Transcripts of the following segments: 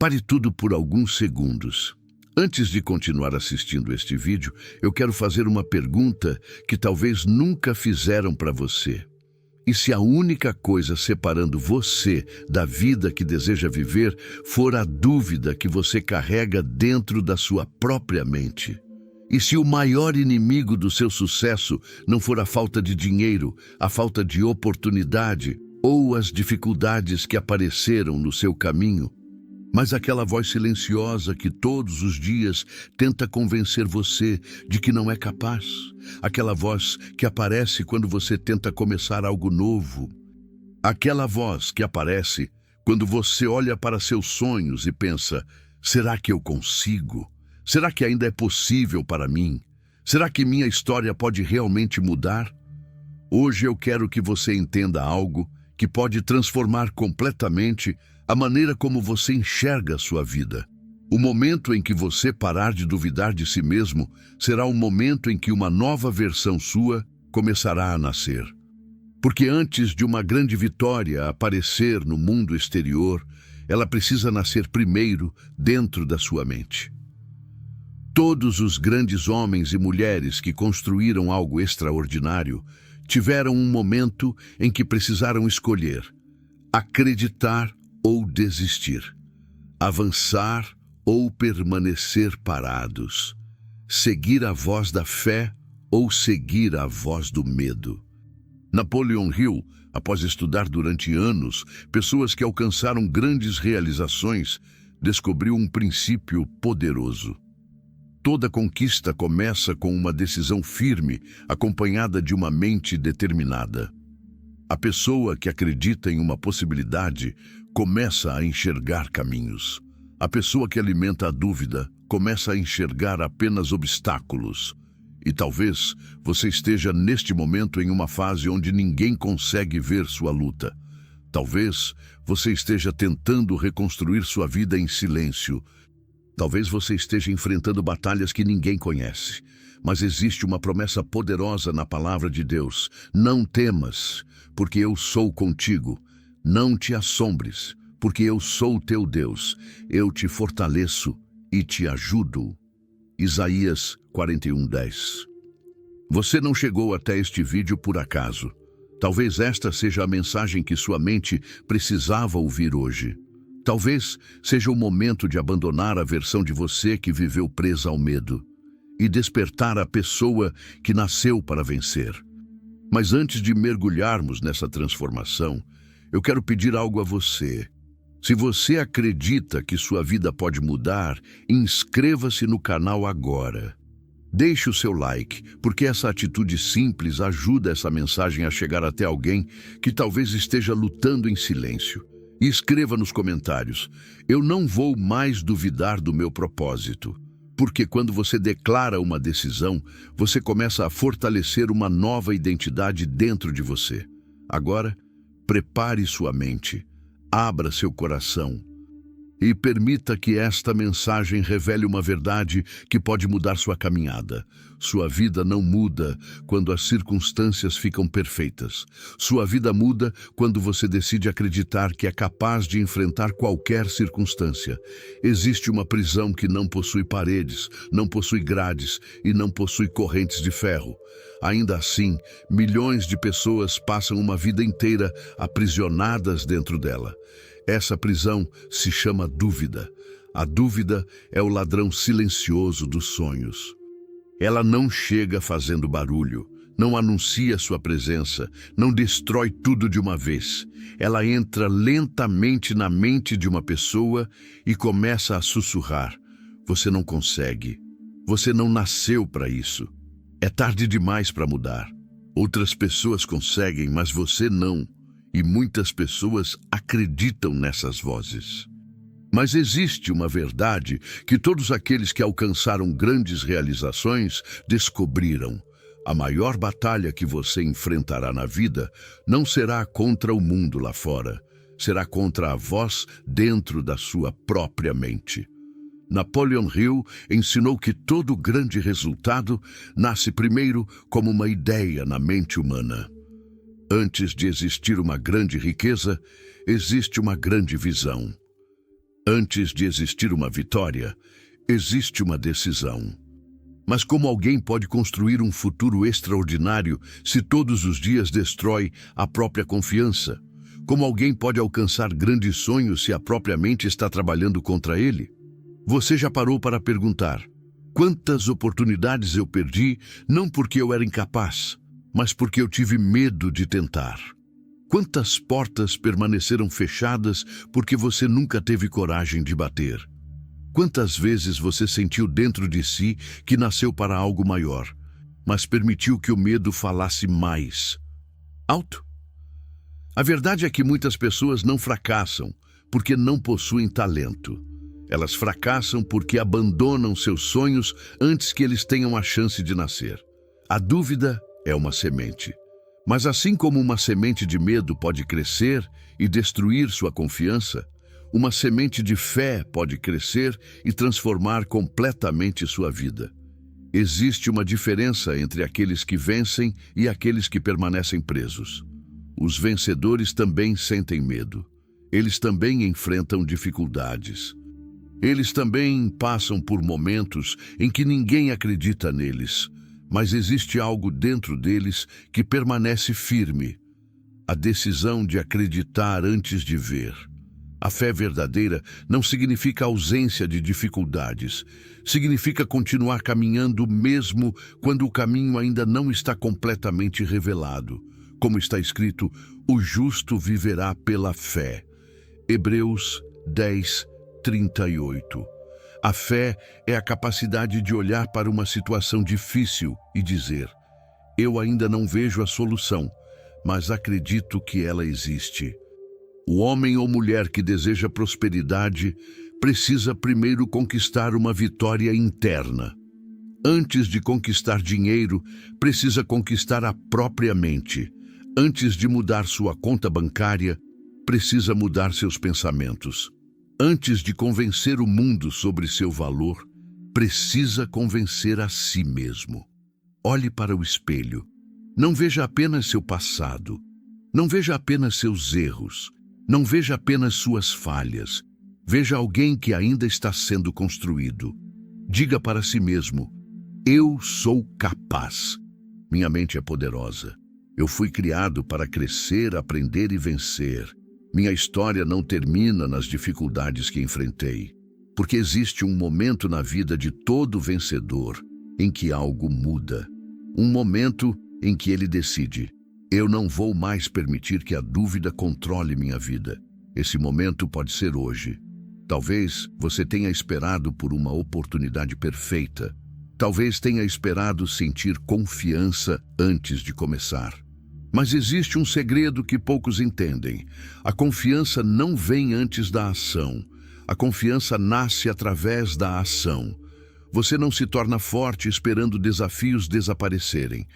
Pare tudo por alguns segundos. Antes de continuar assistindo este vídeo, eu quero fazer uma pergunta que talvez nunca fizeram para você. E se a única coisa separando você da vida que deseja viver for a dúvida que você carrega dentro da sua própria mente? E se o maior inimigo do seu sucesso não for a falta de dinheiro, a falta de oportunidade ou as dificuldades que apareceram no seu caminho, mas aquela voz silenciosa que todos os dias tenta convencer você de que não é capaz, aquela voz que aparece quando você tenta começar algo novo, aquela voz que aparece quando você olha para seus sonhos e pensa: será que eu consigo? Será que ainda é possível para mim? Será que minha história pode realmente mudar? Hoje eu quero que você entenda algo que pode transformar completamente a maneira como você enxerga a sua vida. O momento em que você parar de duvidar de si mesmo será o momento em que uma nova versão sua começará a nascer. Porque antes de uma grande vitória aparecer no mundo exterior, ela precisa nascer primeiro dentro da sua mente. Todos os grandes homens e mulheres que construíram algo extraordinário tiveram um momento em que precisaram escolher: acreditar ou desistir, avançar ou permanecer parados, seguir a voz da fé ou seguir a voz do medo. Napoleon Hill, após estudar durante anos pessoas que alcançaram grandes realizações, descobriu um princípio poderoso. Toda conquista começa com uma decisão firme, acompanhada de uma mente determinada. A pessoa que acredita em uma possibilidade começa a enxergar caminhos. A pessoa que alimenta a dúvida começa a enxergar apenas obstáculos. E talvez você esteja neste momento em uma fase onde ninguém consegue ver sua luta. Talvez você esteja tentando reconstruir sua vida em silêncio. Talvez você esteja enfrentando batalhas que ninguém conhece. Mas existe uma promessa poderosa na palavra de Deus: não temas, porque eu sou contigo. Não te assombres, porque eu sou o teu Deus. Eu te fortaleço e te ajudo. Isaías 41:10. Você não chegou até este vídeo por acaso. Talvez esta seja a mensagem que sua mente precisava ouvir hoje. Talvez seja o momento de abandonar a versão de você que viveu presa ao medo e despertar a pessoa que nasceu para vencer. Mas antes de mergulharmos nessa transformação, eu quero pedir algo a você. Se você acredita que sua vida pode mudar, inscreva-se no canal agora. Deixe o seu like, porque essa atitude simples ajuda essa mensagem a chegar até alguém que talvez esteja lutando em silêncio. E escreva nos comentários: eu não vou mais duvidar do meu propósito. Porque quando você declara uma decisão, você começa a fortalecer uma nova identidade dentro de você. Agora, prepare sua mente, abra seu coração e permita que esta mensagem revele uma verdade que pode mudar sua caminhada. Sua vida não muda quando as circunstâncias ficam perfeitas. Sua vida muda quando você decide acreditar que é capaz de enfrentar qualquer circunstância. Existe uma prisão que não possui paredes, não possui grades e não possui correntes de ferro. Ainda assim, milhões de pessoas passam uma vida inteira aprisionadas dentro dela. Essa prisão se chama dúvida. A dúvida é o ladrão silencioso dos sonhos. Ela não chega fazendo barulho, não anuncia sua presença, não destrói tudo de uma vez. Ela entra lentamente na mente de uma pessoa e começa a sussurrar: você não consegue. Você não nasceu para isso. É tarde demais para mudar. Outras pessoas conseguem, mas você não. E muitas pessoas acreditam nessas vozes. Mas existe uma verdade que todos aqueles que alcançaram grandes realizações descobriram. A maior batalha que você enfrentará na vida não será contra o mundo lá fora. Será contra a voz dentro da sua própria mente. Napoleon Hill ensinou que todo grande resultado nasce primeiro como uma ideia na mente humana. Antes de existir uma grande riqueza, existe uma grande visão. Antes de existir uma vitória, existe uma decisão. Mas como alguém pode construir um futuro extraordinário se todos os dias destrói a própria confiança? Como alguém pode alcançar grandes sonhos se a própria mente está trabalhando contra ele? Você já parou para perguntar: quantas oportunidades eu perdi, não porque eu era incapaz, mas porque eu tive medo de tentar? Quantas portas permaneceram fechadas porque você nunca teve coragem de bater? Quantas vezes você sentiu dentro de si que nasceu para algo maior, mas permitiu que o medo falasse mais alto? A verdade é que muitas pessoas não fracassam porque não possuem talento. Elas fracassam porque abandonam seus sonhos antes que eles tenham a chance de nascer. A dúvida é uma semente. Mas assim como uma semente de medo pode crescer e destruir sua confiança, uma semente de fé pode crescer e transformar completamente sua vida. Existe uma diferença entre aqueles que vencem e aqueles que permanecem presos. Os vencedores também sentem medo. Eles também enfrentam dificuldades. Eles também passam por momentos em que ninguém acredita neles, mas existe algo dentro deles que permanece firme. A decisão de acreditar antes de ver. A fé verdadeira não significa ausência de dificuldades. Significa continuar caminhando mesmo quando o caminho ainda não está completamente revelado. Como está escrito, o justo viverá pela fé. Hebreus 10:38. A fé é a capacidade de olhar para uma situação difícil e dizer: eu ainda não vejo a solução, mas acredito que ela existe. O homem ou mulher que deseja prosperidade precisa primeiro conquistar uma vitória interna. Antes de conquistar dinheiro, precisa conquistar a própria mente. Antes de mudar sua conta bancária, precisa mudar seus pensamentos. Antes de convencer o mundo sobre seu valor, precisa convencer a si mesmo. Olhe para o espelho. Não veja apenas seu passado. Não veja apenas seus erros. Não veja apenas suas falhas. Veja alguém que ainda está sendo construído. Diga para si mesmo: eu sou capaz. Minha mente é poderosa. Eu fui criado para crescer, aprender e vencer. Minha história não termina nas dificuldades que enfrentei, porque existe um momento na vida de todo vencedor em que algo muda. Um momento em que ele decide: eu não vou mais permitir que a dúvida controle minha vida. Esse momento pode ser hoje. Talvez você tenha esperado por uma oportunidade perfeita. Talvez tenha esperado sentir confiança antes de começar. Mas existe um segredo que poucos entendem. A confiança não vem antes da ação. A confiança nasce através da ação. Você não se torna forte esperando desafios desaparecerem.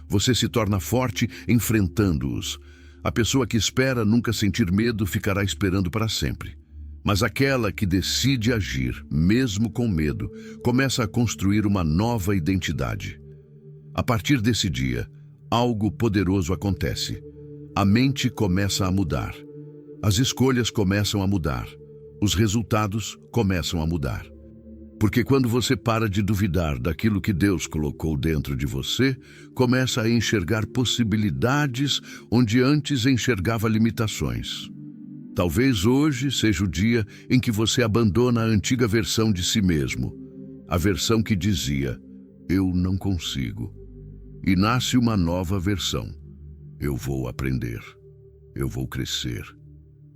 Você se torna forte enfrentando-os. A pessoa que espera nunca sentir medo ficará esperando para sempre. Mas aquela que decide agir, mesmo com medo, começa a construir uma nova identidade. A partir desse dia, algo poderoso acontece. A mente começa a mudar. As escolhas começam a mudar. Os resultados começam a mudar. Porque quando você para de duvidar daquilo que Deus colocou dentro de você, começa a enxergar possibilidades onde antes enxergava limitações. Talvez hoje seja o dia em que você abandona a antiga versão de si mesmo, a versão que dizia: eu não consigo. E nasce uma nova versão: eu vou aprender, eu vou crescer,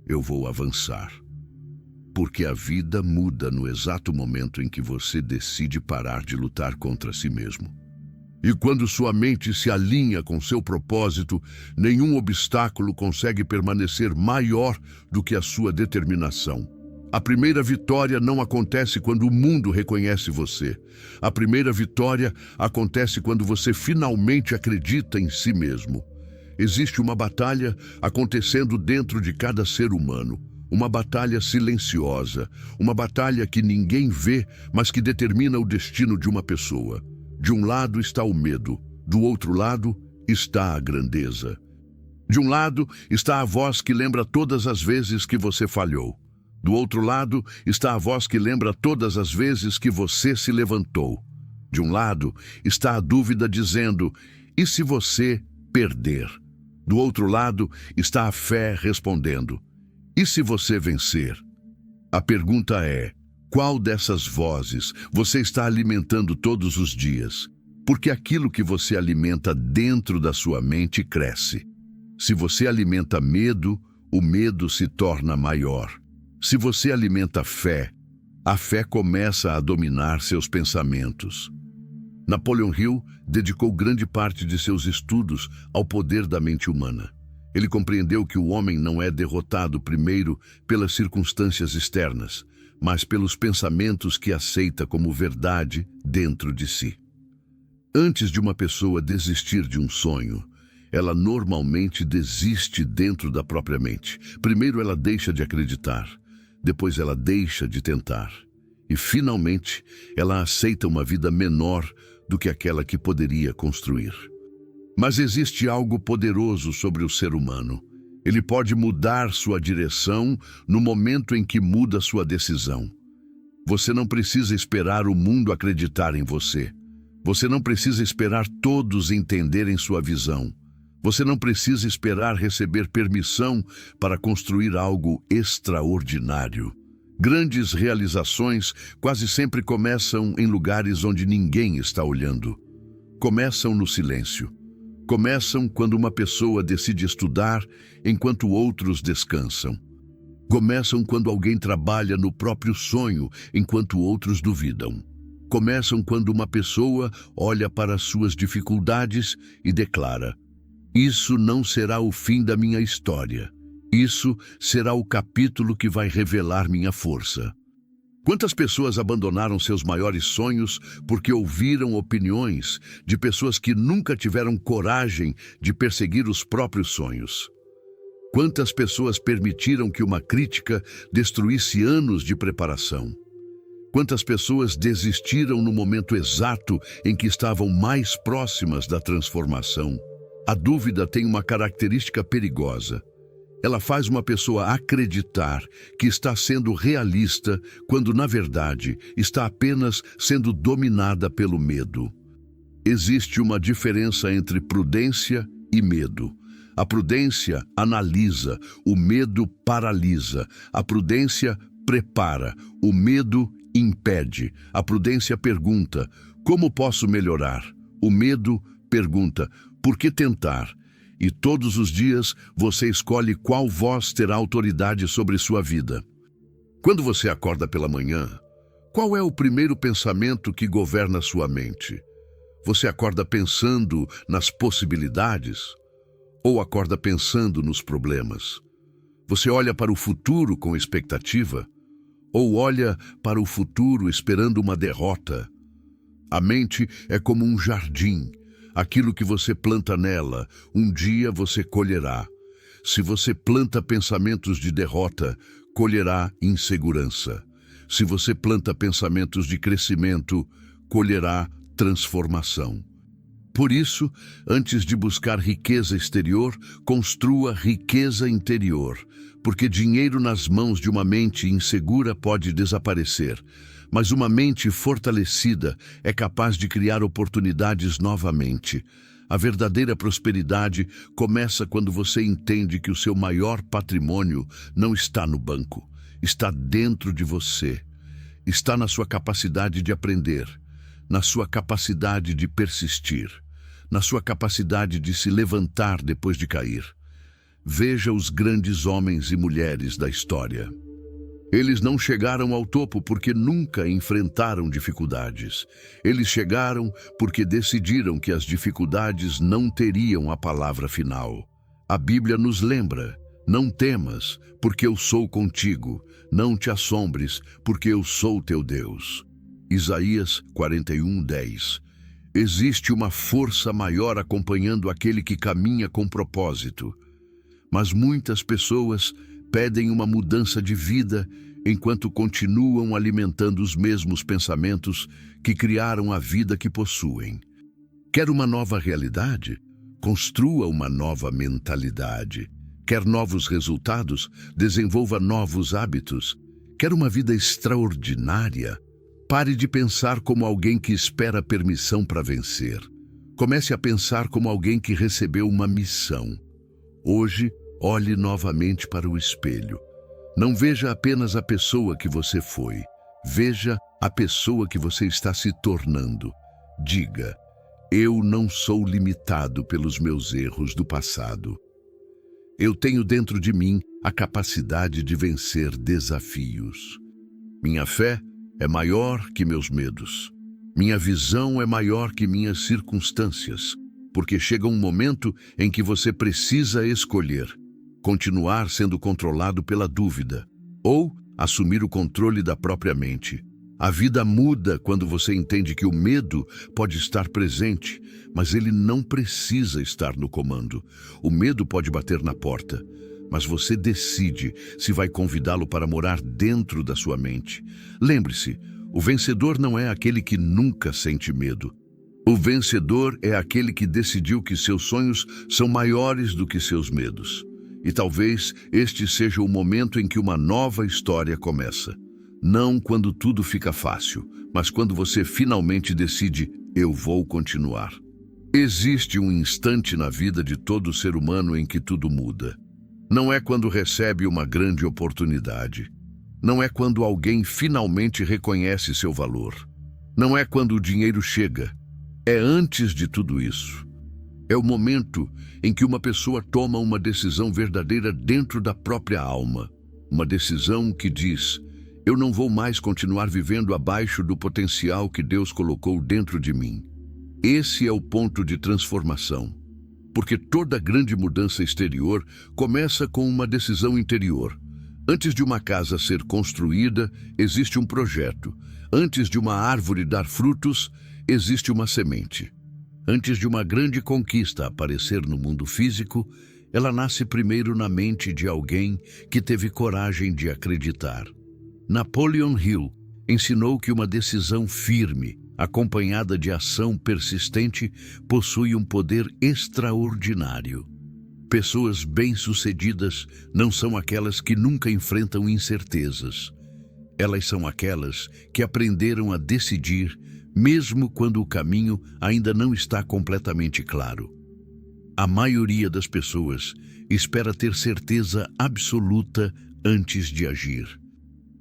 eu vou avançar. Porque a vida muda no exato momento em que você decide parar de lutar contra si mesmo. E quando sua mente se alinha com seu propósito, nenhum obstáculo consegue permanecer maior do que a sua determinação. A primeira vitória não acontece quando o mundo reconhece você. A primeira vitória acontece quando você finalmente acredita em si mesmo. Existe uma batalha acontecendo dentro de cada ser humano. Uma batalha silenciosa, uma batalha que ninguém vê, mas que determina o destino de uma pessoa. De um lado está o medo, do outro lado está a grandeza. De um lado está a voz que lembra todas as vezes que você falhou. Do outro lado está a voz que lembra todas as vezes que você se levantou. De um lado está a dúvida dizendo: e se você perder? Do outro lado está a fé respondendo: e se você vencer? A pergunta é: qual dessas vozes você está alimentando todos os dias? Porque aquilo que você alimenta dentro da sua mente cresce. Se você alimenta medo, o medo se torna maior. Se você alimenta fé, a fé começa a dominar seus pensamentos. Napoleon Hill dedicou grande parte de seus estudos ao poder da mente humana. Ele compreendeu que o homem não é derrotado primeiro pelas circunstâncias externas, mas pelos pensamentos que aceita como verdade dentro de si. Antes de uma pessoa desistir de um sonho, ela normalmente desiste dentro da própria mente. Primeiro ela deixa de acreditar, depois ela deixa de tentar. E, finalmente, ela aceita uma vida menor do que aquela que poderia construir. Mas existe algo poderoso sobre o ser humano. Ele pode mudar sua direção no momento em que muda sua decisão. Você não precisa esperar o mundo acreditar em você. Você não precisa esperar todos entenderem sua visão. Você não precisa esperar receber permissão para construir algo extraordinário. Grandes realizações quase sempre começam em lugares onde ninguém está olhando. Começam no silêncio. Começam quando uma pessoa decide estudar enquanto outros descansam. Começam quando alguém trabalha no próprio sonho enquanto outros duvidam. Começam quando uma pessoa olha para suas dificuldades e declara: isso não será o fim da minha história. Isso será o capítulo que vai revelar minha força. Quantas pessoas abandonaram seus maiores sonhos porque ouviram opiniões de pessoas que nunca tiveram coragem de perseguir os próprios sonhos? Quantas pessoas permitiram que uma crítica destruísse anos de preparação? Quantas pessoas desistiram no momento exato em que estavam mais próximas da transformação? A dúvida tem uma característica perigosa. Ela faz uma pessoa acreditar que está sendo realista, quando, na verdade, está apenas sendo dominada pelo medo. Existe uma diferença entre prudência e medo. A prudência analisa, o medo paralisa. A prudência prepara, o medo impede. A prudência pergunta: como posso melhorar? O medo pergunta: por que tentar? E todos os dias você escolhe qual voz terá autoridade sobre sua vida. Quando você acorda pela manhã, qual é o primeiro pensamento que governa sua mente? Você acorda pensando nas possibilidades ou acorda pensando nos problemas? Você olha para o futuro com expectativa ou olha para o futuro esperando uma derrota? A mente é como um jardim. Aquilo que você planta nela, um dia você colherá. Se você planta pensamentos de derrota, colherá insegurança. Se você planta pensamentos de crescimento, colherá transformação. Por isso, antes de buscar riqueza exterior, construa riqueza interior, porque dinheiro nas mãos de uma mente insegura pode desaparecer. Mas uma mente fortalecida é capaz de criar oportunidades novamente. A verdadeira prosperidade começa quando você entende que o seu maior patrimônio não está no banco, está dentro de você. Está na sua capacidade de aprender, na sua capacidade de persistir, na sua capacidade de se levantar depois de cair. Veja os grandes homens e mulheres da história. Eles não chegaram ao topo porque nunca enfrentaram dificuldades. Eles chegaram porque decidiram que as dificuldades não teriam a palavra final. A Bíblia nos lembra: não temas, porque eu sou contigo. Não te assombres, porque eu sou teu Deus. Isaías 41:10. Existe uma força maior acompanhando aquele que caminha com propósito. Mas muitas pessoas pedem uma mudança de vida enquanto continuam alimentando os mesmos pensamentos que criaram a vida que possuem. Quer uma nova realidade? Construa uma nova mentalidade. Quer novos resultados? Desenvolva novos hábitos. Quer uma vida extraordinária? Pare de pensar como alguém que espera permissão para vencer. Comece a pensar como alguém que recebeu uma missão. Hoje, olhe novamente para o espelho. Não veja apenas a pessoa que você foi. Veja a pessoa que você está se tornando. Diga: eu não sou limitado pelos meus erros do passado. Eu tenho dentro de mim a capacidade de vencer desafios. Minha fé é maior que meus medos. Minha visão é maior que minhas circunstâncias, porque chega um momento em que você precisa escolher: continuar sendo controlado pela dúvida ou assumir o controle da própria mente. A vida muda quando você entende que o medo pode estar presente, mas ele não precisa estar no comando. O medo pode bater na porta, mas você decide se vai convidá-lo para morar dentro da sua mente. Lembre-se, o vencedor não é aquele que nunca sente medo. O vencedor é aquele que decidiu que seus sonhos são maiores do que seus medos. E talvez este seja o momento em que uma nova história começa. Não quando tudo fica fácil, mas quando você finalmente decide: eu vou continuar. Existe um instante na vida de todo ser humano em que tudo muda. Não é quando recebe uma grande oportunidade. Não é quando alguém finalmente reconhece seu valor. Não é quando o dinheiro chega. É antes de tudo isso. É o momento em que uma pessoa toma uma decisão verdadeira dentro da própria alma. Uma decisão que diz: eu não vou mais continuar vivendo abaixo do potencial que Deus colocou dentro de mim. Esse é o ponto de transformação. Porque toda grande mudança exterior começa com uma decisão interior. Antes de uma casa ser construída, existe um projeto. Antes de uma árvore dar frutos, existe uma semente. Antes de uma grande conquista aparecer no mundo físico, ela nasce primeiro na mente de alguém que teve coragem de acreditar. Napoleon Hill ensinou que uma decisão firme, acompanhada de ação persistente, possui um poder extraordinário. Pessoas bem-sucedidas não são aquelas que nunca enfrentam incertezas. Elas são aquelas que aprenderam a decidir, mesmo quando o caminho ainda não está completamente claro. A maioria das pessoas espera ter certeza absoluta antes de agir.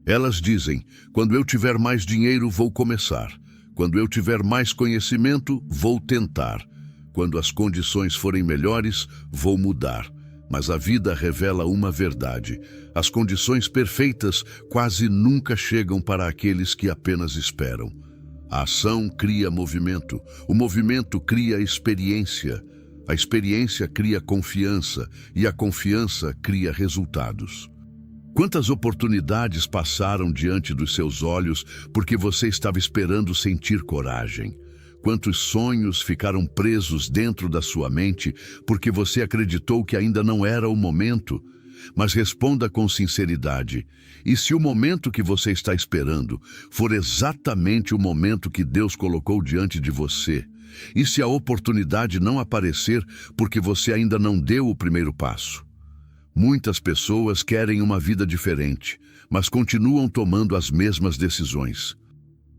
Elas dizem: quando eu tiver mais dinheiro, vou começar. Quando eu tiver mais conhecimento, vou tentar. Quando as condições forem melhores, vou mudar. Mas a vida revela uma verdade: as condições perfeitas quase nunca chegam para aqueles que apenas esperam. A ação cria movimento, o movimento cria experiência, a experiência cria confiança e a confiança cria resultados. Quantas oportunidades passaram diante dos seus olhos porque você estava esperando sentir coragem? Quantos sonhos ficaram presos dentro da sua mente porque você acreditou que ainda não era o momento? Mas responda com sinceridade: e se o momento que você está esperando for exatamente o momento que Deus colocou diante de você? E se a oportunidade não aparecer porque você ainda não deu o primeiro passo? Muitas pessoas querem uma vida diferente, mas continuam tomando as mesmas decisões.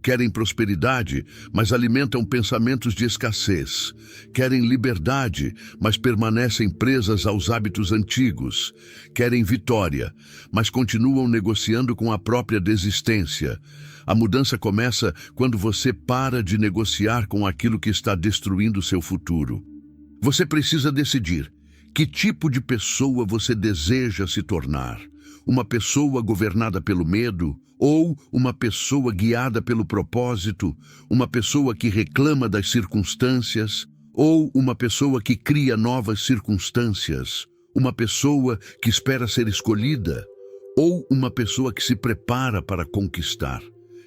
Querem prosperidade, mas alimentam pensamentos de escassez. Querem liberdade, mas permanecem presas aos hábitos antigos. Querem vitória, mas continuam negociando com a própria desistência. A mudança começa quando você para de negociar com aquilo que está destruindo seu futuro. Você precisa decidir: que tipo de pessoa você deseja se tornar? Uma pessoa governada pelo medo ou uma pessoa guiada pelo propósito? Uma pessoa que reclama das circunstâncias ou uma pessoa que cria novas circunstâncias? Uma pessoa que espera ser escolhida ou uma pessoa que se prepara para conquistar?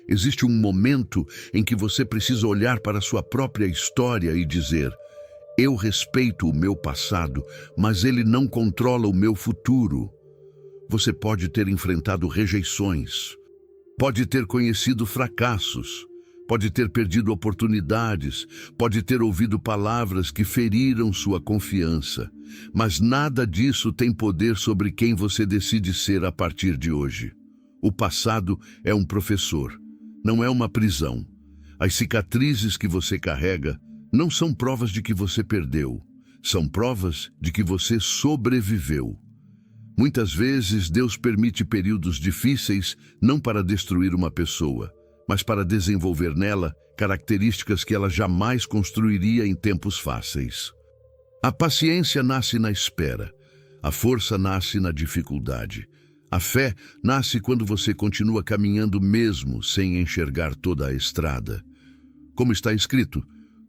Existe um momento em que você precisa olhar para a sua própria história e dizer: eu respeito o meu passado, mas ele não controla o meu futuro. Você pode ter enfrentado rejeições, pode ter conhecido fracassos, pode ter perdido oportunidades, pode ter ouvido palavras que feriram sua confiança, mas nada disso tem poder sobre quem você decide ser a partir de hoje. O passado é um professor, não é uma prisão. As cicatrizes que você carrega não são provas de que você perdeu, são provas de que você sobreviveu. Muitas vezes Deus permite períodos difíceis não para destruir uma pessoa, mas para desenvolver nela características que ela jamais construiria em tempos fáceis. A paciência nasce na espera, a força nasce na dificuldade. A fé nasce quando você continua caminhando mesmo sem enxergar toda a estrada. Como está escrito,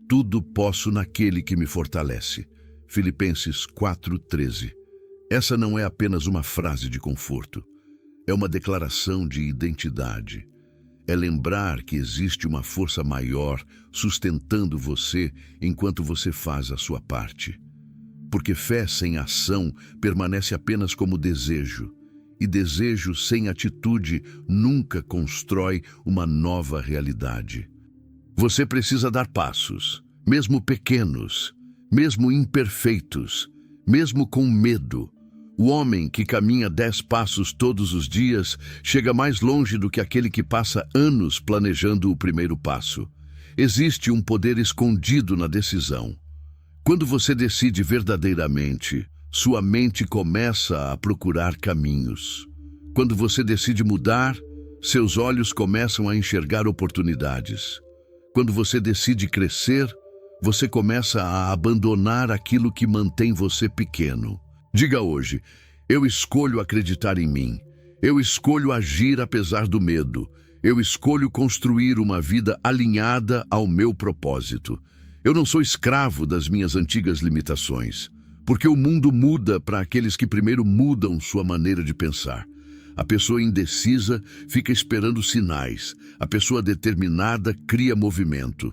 tudo posso naquele que me fortalece. Filipenses 4:13. Essa não é apenas uma frase de conforto, é uma declaração de identidade. É lembrar que existe uma força maior sustentando você enquanto você faz a sua parte. Porque fé sem ação permanece apenas como desejo, e desejo sem atitude nunca constrói uma nova realidade. Você precisa dar passos, mesmo pequenos, mesmo imperfeitos, mesmo com medo. O homem que caminha 10 passos todos os dias chega mais longe do que aquele que passa anos planejando o primeiro passo. Existe um poder escondido na decisão. Quando você decide verdadeiramente, sua mente começa a procurar caminhos. Quando você decide mudar, seus olhos começam a enxergar oportunidades. Quando você decide crescer, você começa a abandonar aquilo que mantém você pequeno. Diga hoje, eu escolho acreditar em mim. Eu escolho agir apesar do medo. Eu escolho construir uma vida alinhada ao meu propósito. Eu não sou escravo das minhas antigas limitações, porque o mundo muda para aqueles que primeiro mudam sua maneira de pensar. A pessoa indecisa fica esperando sinais. A pessoa determinada cria movimento.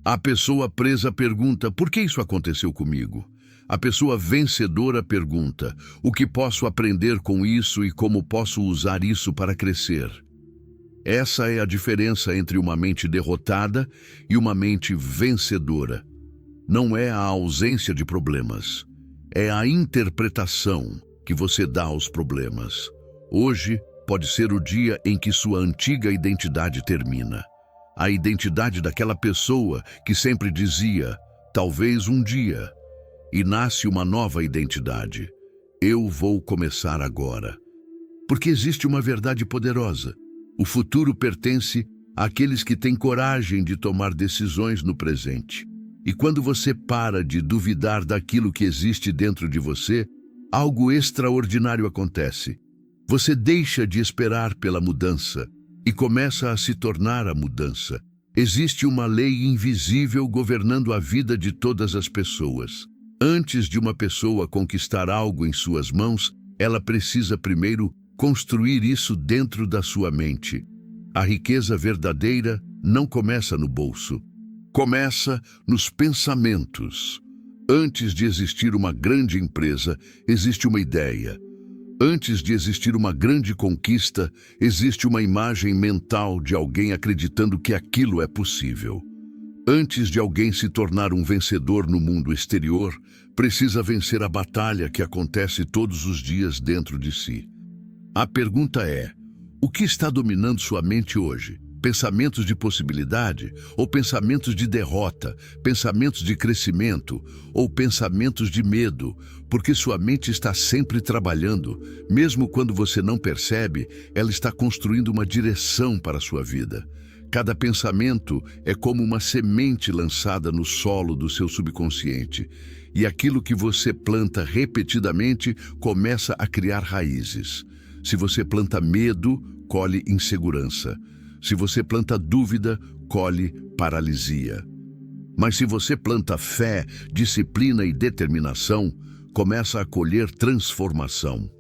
A pessoa presa pergunta, por que isso aconteceu comigo? A pessoa vencedora pergunta, o que posso aprender com isso e como posso usar isso para crescer? Essa é a diferença entre uma mente derrotada e uma mente vencedora. Não é a ausência de problemas, é a interpretação que você dá aos problemas. Hoje pode ser o dia em que sua antiga identidade termina. A identidade daquela pessoa que sempre dizia, talvez um dia, e nasce uma nova identidade. Eu vou começar agora. Porque existe uma verdade poderosa. O futuro pertence àqueles que têm coragem de tomar decisões no presente. E quando você para de duvidar daquilo que existe dentro de você, algo extraordinário acontece. Você deixa de esperar pela mudança e começa a se tornar a mudança. Existe uma lei invisível governando a vida de todas as pessoas. Antes de uma pessoa conquistar algo em suas mãos, ela precisa primeiro construir isso dentro da sua mente. A riqueza verdadeira não começa no bolso, começa nos pensamentos. Antes de existir uma grande empresa, existe uma ideia. Antes de existir uma grande conquista, existe uma imagem mental de alguém acreditando que aquilo é possível. Antes de alguém se tornar um vencedor no mundo exterior, precisa vencer a batalha que acontece todos os dias dentro de si. A pergunta é, o que está dominando sua mente hoje? Pensamentos de possibilidade ou pensamentos de derrota, pensamentos de crescimento ou pensamentos de medo, porque sua mente está sempre trabalhando, mesmo quando você não percebe, ela está construindo uma direção para a sua vida. Cada pensamento é como uma semente lançada no solo do seu subconsciente, e aquilo que você planta repetidamente começa a criar raízes. Se você planta medo, colhe insegurança. Se você planta dúvida, colhe paralisia. Mas se você planta fé, disciplina e determinação, começa a colher transformação.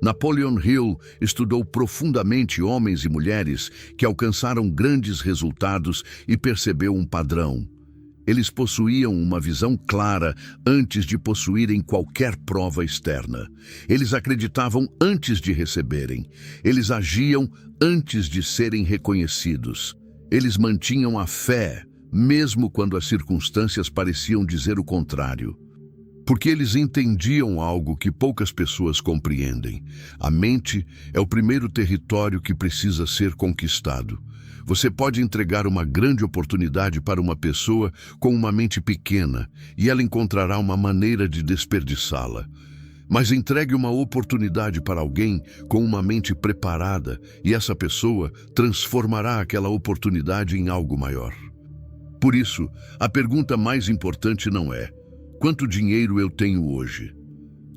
Napoleon Hill estudou profundamente homens e mulheres que alcançaram grandes resultados e percebeu um padrão. Eles possuíam uma visão clara antes de possuírem qualquer prova externa. Eles acreditavam antes de receberem. Eles agiam antes de serem reconhecidos. Eles mantinham a fé, mesmo quando as circunstâncias pareciam dizer o contrário. Porque eles entendiam algo que poucas pessoas compreendem. A mente é o primeiro território que precisa ser conquistado. Você pode entregar uma grande oportunidade para uma pessoa com uma mente pequena e ela encontrará uma maneira de desperdiçá-la. Mas entregue uma oportunidade para alguém com uma mente preparada e essa pessoa transformará aquela oportunidade em algo maior. Por isso, a pergunta mais importante não é: quanto dinheiro eu tenho hoje?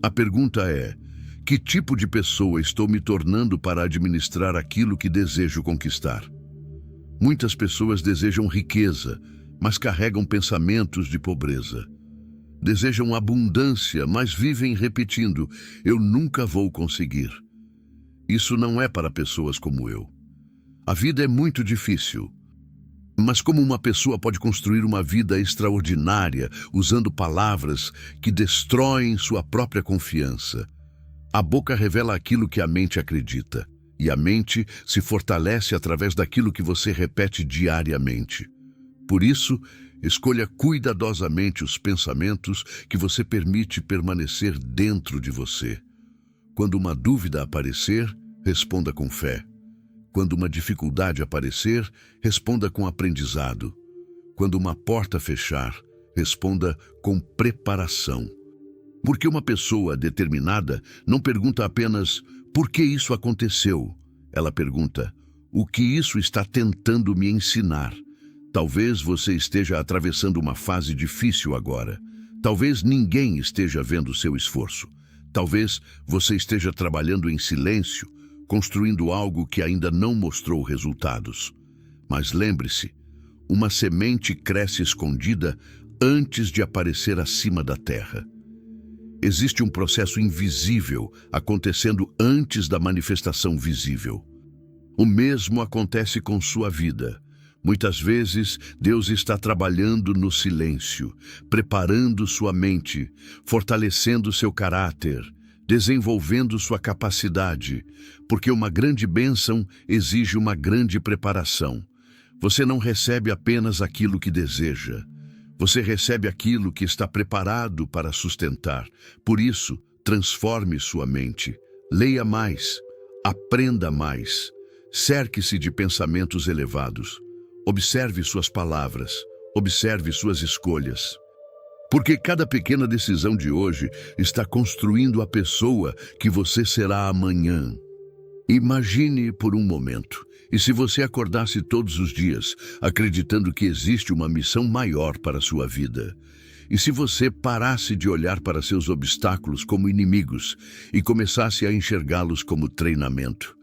A pergunta é: que tipo de pessoa estou me tornando para administrar aquilo que desejo conquistar? Muitas pessoas desejam riqueza, mas carregam pensamentos de pobreza. Desejam abundância, mas vivem repetindo: eu nunca vou conseguir. Isso não é para pessoas como eu. A vida é muito difícil. Mas como uma pessoa pode construir uma vida extraordinária usando palavras que destroem sua própria confiança? A boca revela aquilo que a mente acredita, e a mente se fortalece através daquilo que você repete diariamente. Por isso, escolha cuidadosamente os pensamentos que você permite permanecer dentro de você. Quando uma dúvida aparecer, responda com fé. Quando uma dificuldade aparecer, responda com aprendizado. Quando uma porta fechar, responda com preparação. Porque uma pessoa determinada não pergunta apenas por que isso aconteceu. Ela pergunta: o que isso está tentando me ensinar? Talvez você esteja atravessando uma fase difícil agora. Talvez ninguém esteja vendo seu esforço. Talvez você esteja trabalhando em silêncio, construindo algo que ainda não mostrou resultados. Mas lembre-se, uma semente cresce escondida antes de aparecer acima da terra. Existe um processo invisível acontecendo antes da manifestação visível. O mesmo acontece com sua vida. Muitas vezes, Deus está trabalhando no silêncio, preparando sua mente, fortalecendo seu caráter, desenvolvendo sua capacidade, porque uma grande bênção exige uma grande preparação. Você não recebe apenas aquilo que deseja. Você recebe aquilo que está preparado para sustentar. Por isso, transforme sua mente. Leia mais. Aprenda mais. Cerque-se de pensamentos elevados. Observe suas palavras. Observe suas escolhas. Porque cada pequena decisão de hoje está construindo a pessoa que você será amanhã. Imagine por um momento, e se você acordasse todos os dias acreditando que existe uma missão maior para a sua vida? E se você parasse de olhar para seus obstáculos como inimigos e começasse a enxergá-los como treinamento?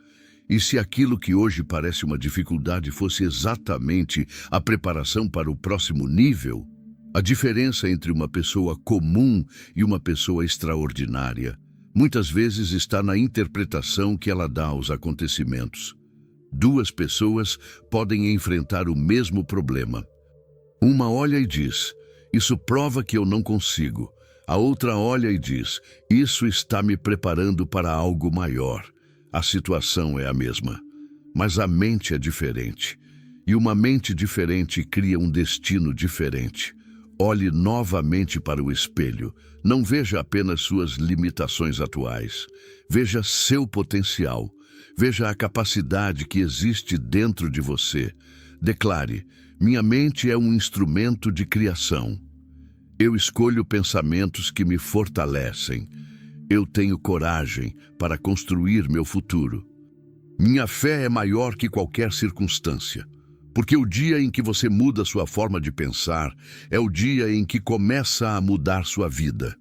E se aquilo que hoje parece uma dificuldade fosse exatamente a preparação para o próximo nível? A diferença entre uma pessoa comum e uma pessoa extraordinária muitas vezes está na interpretação que ela dá aos acontecimentos. Duas pessoas podem enfrentar o mesmo problema. Uma olha e diz: isso prova que eu não consigo. A outra olha e diz: isso está me preparando para algo maior. A situação é a mesma, mas a mente é diferente. E uma mente diferente cria um destino diferente. Olhe novamente para o espelho. Não veja apenas suas limitações atuais. Veja seu potencial. Veja a capacidade que existe dentro de você. Declare: minha mente é um instrumento de criação. Eu escolho pensamentos que me fortalecem. Eu tenho coragem para construir meu futuro. Minha fé é maior que qualquer circunstância. Porque o dia em que você muda sua forma de pensar é o dia em que começa a mudar sua vida.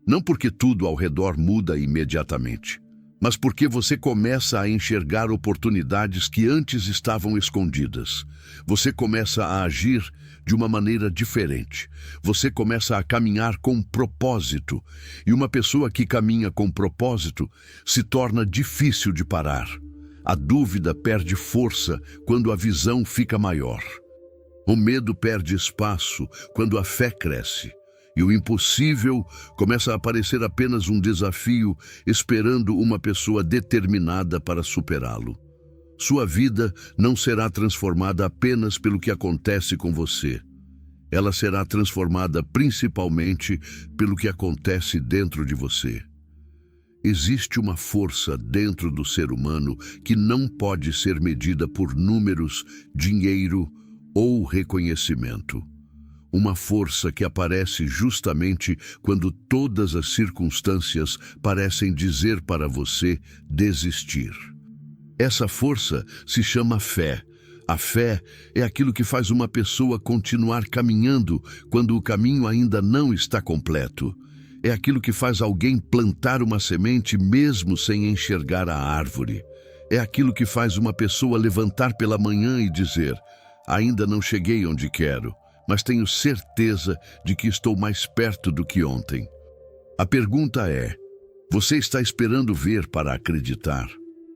Não porque tudo ao redor muda imediatamente, mas porque você começa a enxergar oportunidades que antes estavam escondidas. Você começa a agir de uma maneira diferente. Você começa a caminhar com propósito. E uma pessoa que caminha com propósito se torna difícil de parar. A dúvida perde força quando a visão fica maior. O medo perde espaço quando a fé cresce. E o impossível começa a parecer apenas um desafio, esperando uma pessoa determinada para superá-lo. Sua vida não será transformada apenas pelo que acontece com você. Ela será transformada principalmente pelo que acontece dentro de você. Existe uma força dentro do ser humano que não pode ser medida por números, dinheiro ou reconhecimento. Uma força que aparece justamente quando todas as circunstâncias parecem dizer para você desistir. Essa força se chama fé. A fé é aquilo que faz uma pessoa continuar caminhando quando o caminho ainda não está completo. É aquilo que faz alguém plantar uma semente mesmo sem enxergar a árvore. É aquilo que faz uma pessoa levantar pela manhã e dizer: ainda não cheguei onde quero, mas tenho certeza de que estou mais perto do que ontem. A pergunta é: você está esperando ver para acreditar?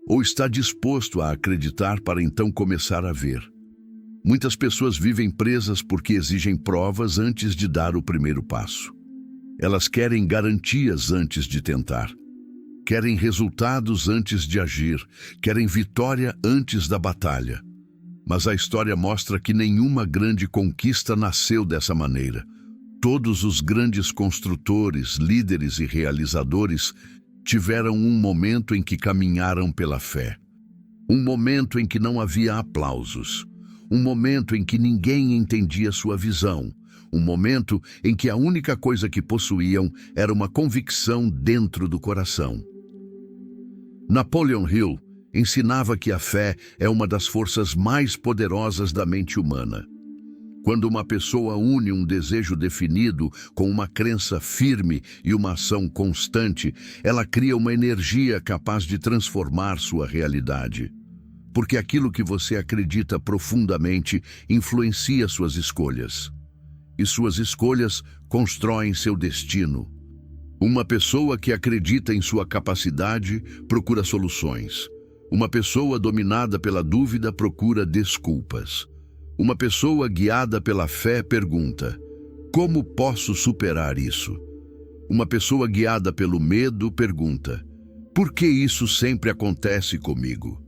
Ou está disposto a acreditar para então começar a ver? Muitas pessoas vivem presas porque exigem provas antes de dar o primeiro passo. Elas querem garantias antes de tentar. Querem resultados antes de agir. Querem vitória antes da batalha. Mas a história mostra que nenhuma grande conquista nasceu dessa maneira. Todos os grandes construtores, líderes e realizadores tiveram um momento em que caminharam pela fé. Um momento em que não havia aplausos. Um momento em que ninguém entendia sua visão. Um momento em que a única coisa que possuíam era uma convicção dentro do coração. Napoleon Hill ensinava que a fé é uma das forças mais poderosas da mente humana. Quando uma pessoa une um desejo definido com uma crença firme e uma ação constante, ela cria uma energia capaz de transformar sua realidade. Porque aquilo que você acredita profundamente influencia suas escolhas. E suas escolhas constroem seu destino. Uma pessoa que acredita em sua capacidade procura soluções. Uma pessoa dominada pela dúvida procura desculpas. Uma pessoa guiada pela fé pergunta: como posso superar isso? Uma pessoa guiada pelo medo pergunta: por que isso sempre acontece comigo?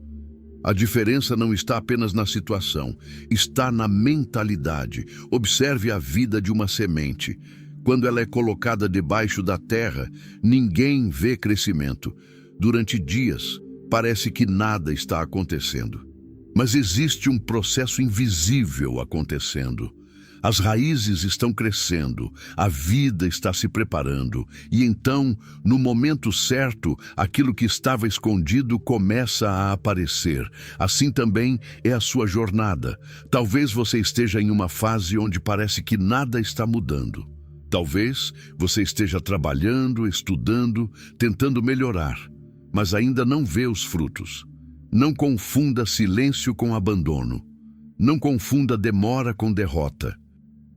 A diferença não está apenas na situação, está na mentalidade. Observe a vida de uma semente. Quando ela é colocada debaixo da terra, ninguém vê crescimento. Durante dias, parece que nada está acontecendo. Mas existe um processo invisível acontecendo. As raízes estão crescendo, a vida está se preparando, e então, no momento certo, aquilo que estava escondido começa a aparecer. Assim também é a sua jornada. Talvez você esteja em uma fase onde parece que nada está mudando. Talvez você esteja trabalhando, estudando, tentando melhorar, mas ainda não vê os frutos. Não confunda silêncio com abandono. Não confunda demora com derrota.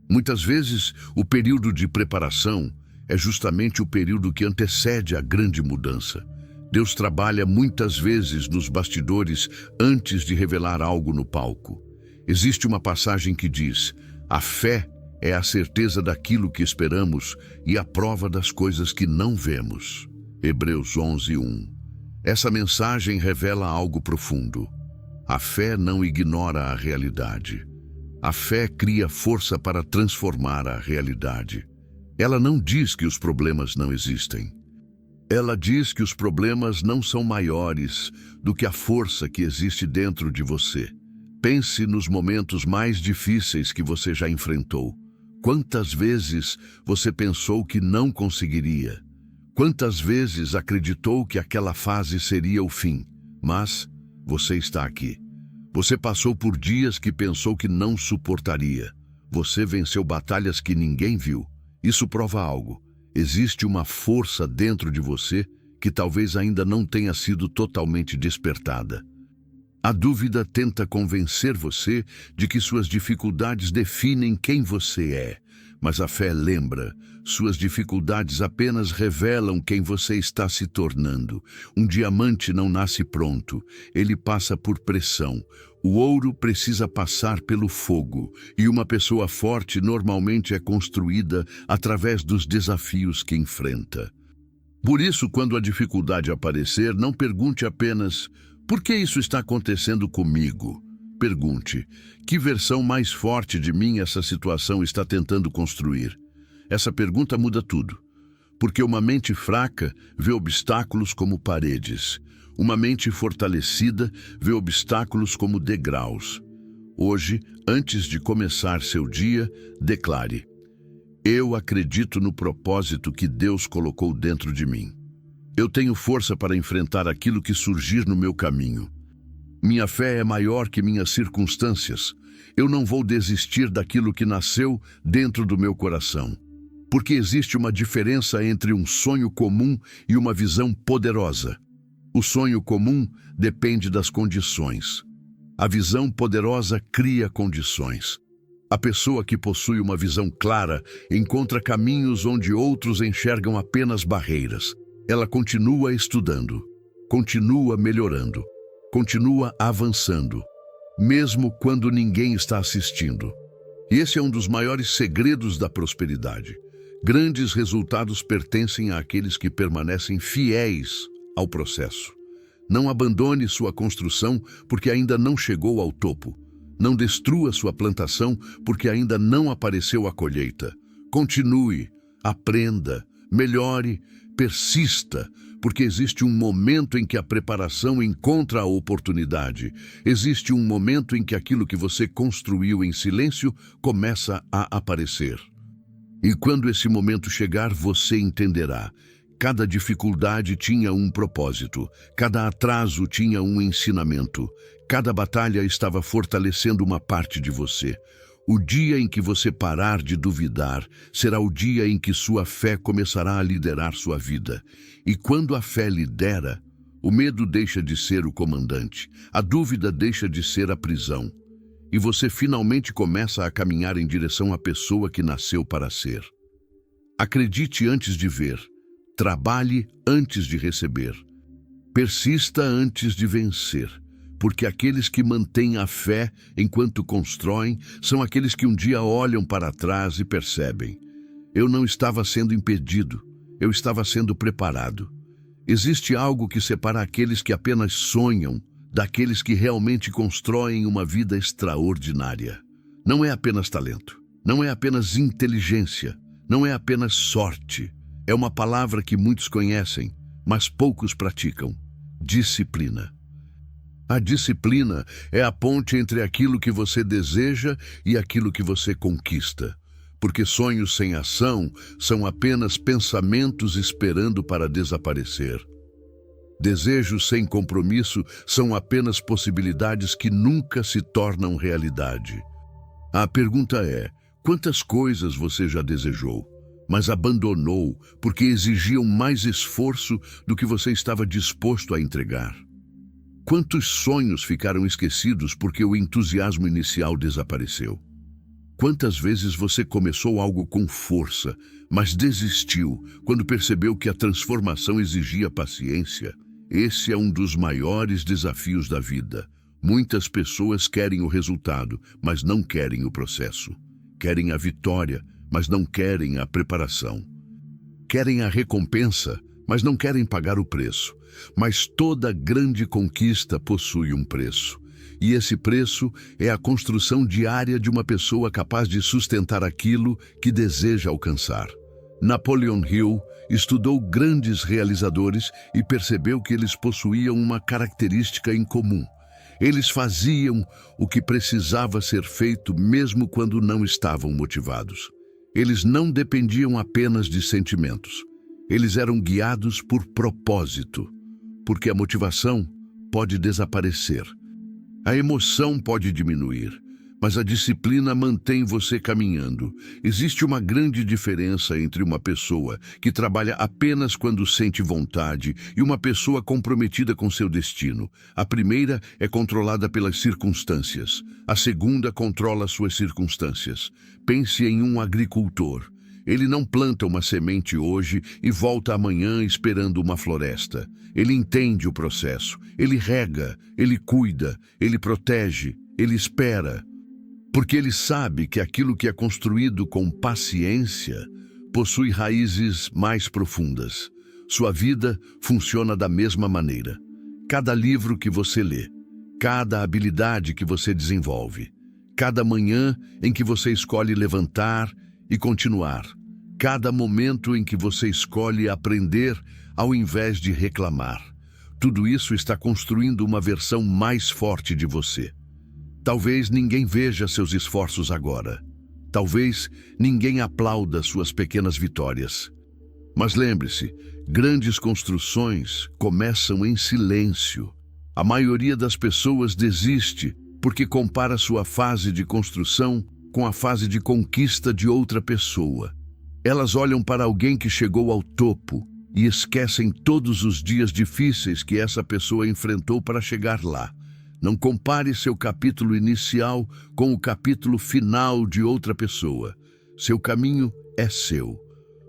Muitas vezes, o período de preparação é justamente o período que antecede a grande mudança. Deus trabalha muitas vezes nos bastidores antes de revelar algo no palco. Existe uma passagem que diz: a fé é a certeza daquilo que esperamos e a prova das coisas que não vemos. Hebreus 11:1. Essa mensagem revela algo profundo. A fé não ignora a realidade. A fé cria força para transformar a realidade. Ela não diz que os problemas não existem. Ela diz que os problemas não são maiores do que a força que existe dentro de você. Pense nos momentos mais difíceis que você já enfrentou. Quantas vezes você pensou que não conseguiria? Quantas vezes acreditou que aquela fase seria o fim? Mas você está aqui. Você passou por dias que pensou que não suportaria. Você venceu batalhas que ninguém viu. Isso prova algo. Existe uma força dentro de você que talvez ainda não tenha sido totalmente despertada. A dúvida tenta convencer você de que suas dificuldades definem quem você é. Mas a fé lembra, suas dificuldades apenas revelam quem você está se tornando. Um diamante não nasce pronto, ele passa por pressão. O ouro precisa passar pelo fogo, e uma pessoa forte normalmente é construída através dos desafios que enfrenta. Por isso, quando a dificuldade aparecer, não pergunte apenas: por que isso está acontecendo comigo? pergunte: que versão mais forte de mim essa situação está tentando construir? Essa pergunta muda tudo. Porque uma mente fraca vê obstáculos como paredes. Uma mente fortalecida vê obstáculos como degraus. Hoje, antes de começar seu dia, declare: eu acredito no propósito que Deus colocou dentro de mim. Eu tenho força para enfrentar aquilo que surgir no meu caminho. Minha fé é maior que minhas circunstâncias. Eu não vou desistir daquilo que nasceu dentro do meu coração. Porque existe uma diferença entre um sonho comum e uma visão poderosa. O sonho comum depende das condições. A visão poderosa cria condições. A pessoa que possui uma visão clara encontra caminhos onde outros enxergam apenas barreiras. Ela continua estudando, continua melhorando, continua avançando, mesmo quando ninguém está assistindo. E esse é um dos maiores segredos da prosperidade. Grandes resultados pertencem àqueles que permanecem fiéis ao processo. Não abandone sua construção porque ainda não chegou ao topo. Não destrua sua plantação porque ainda não apareceu a colheita. Continue, aprenda, melhore, persista, porque existe um momento em que a preparação encontra a oportunidade. Existe um momento em que aquilo que você construiu em silêncio começa a aparecer. E quando esse momento chegar, você entenderá. Cada dificuldade tinha um propósito, cada atraso tinha um ensinamento, cada batalha estava fortalecendo uma parte de você. O dia em que você parar de duvidar será o dia em que sua fé começará a liderar sua vida. E quando a fé lidera, o medo deixa de ser o comandante, a dúvida deixa de ser a prisão. E você finalmente começa a caminhar em direção à pessoa que nasceu para ser. Acredite antes de ver. Trabalhe antes de receber. Persista antes de vencer. Porque aqueles que mantêm a fé enquanto constroem são aqueles que um dia olham para trás e percebem: eu não estava sendo impedido, eu estava sendo preparado. Existe algo que separa aqueles que apenas sonham daqueles que realmente constroem uma vida extraordinária. Não é apenas talento, não é apenas inteligência, não é apenas sorte. É uma palavra que muitos conhecem, mas poucos praticam: disciplina. A disciplina é a ponte entre aquilo que você deseja e aquilo que você conquista. Porque sonhos sem ação são apenas pensamentos esperando para desaparecer. Desejos sem compromisso são apenas possibilidades que nunca se tornam realidade. A pergunta é: quantas coisas você já desejou, mas abandonou porque exigiam mais esforço do que você estava disposto a entregar? Quantos sonhos ficaram esquecidos porque o entusiasmo inicial desapareceu? Quantas vezes você começou algo com força, mas desistiu quando percebeu que a transformação exigia paciência? Esse é um dos maiores desafios da vida. Muitas pessoas querem o resultado, mas não querem o processo. Querem a vitória, mas não querem a preparação. Querem a recompensa, mas não querem pagar o preço. Mas toda grande conquista possui um preço. E esse preço é a construção diária de uma pessoa capaz de sustentar aquilo que deseja alcançar. Napoleon Hill estudou grandes realizadores e percebeu que eles possuíam uma característica em comum. Eles faziam o que precisava ser feito mesmo quando não estavam motivados. Eles não dependiam apenas de sentimentos. Eles eram guiados por propósito, porque a motivação pode desaparecer. A emoção pode diminuir, mas a disciplina mantém você caminhando. Existe uma grande diferença entre uma pessoa que trabalha apenas quando sente vontade e uma pessoa comprometida com seu destino. A primeira é controlada pelas circunstâncias. A segunda controla suas circunstâncias. Pense em um agricultor. Ele não planta uma semente hoje e volta amanhã esperando uma floresta. Ele entende o processo, ele rega, ele cuida, ele protege, ele espera. Porque ele sabe que aquilo que é construído com paciência possui raízes mais profundas. Sua vida funciona da mesma maneira. Cada livro que você lê, cada habilidade que você desenvolve, cada manhã em que você escolhe levantar e continuar, cada momento em que você escolhe aprender ao invés de reclamar. Tudo isso está construindo uma versão mais forte de você. Talvez ninguém veja seus esforços agora. Talvez ninguém aplauda suas pequenas vitórias. Mas lembre-se, grandes construções começam em silêncio. A maioria das pessoas desiste porque compara sua fase de construção com a fase de conquista de outra pessoa. Elas olham para alguém que chegou ao topo e esquecem todos os dias difíceis que essa pessoa enfrentou para chegar lá. Não compare seu capítulo inicial com o capítulo final de outra pessoa. Seu caminho é seu.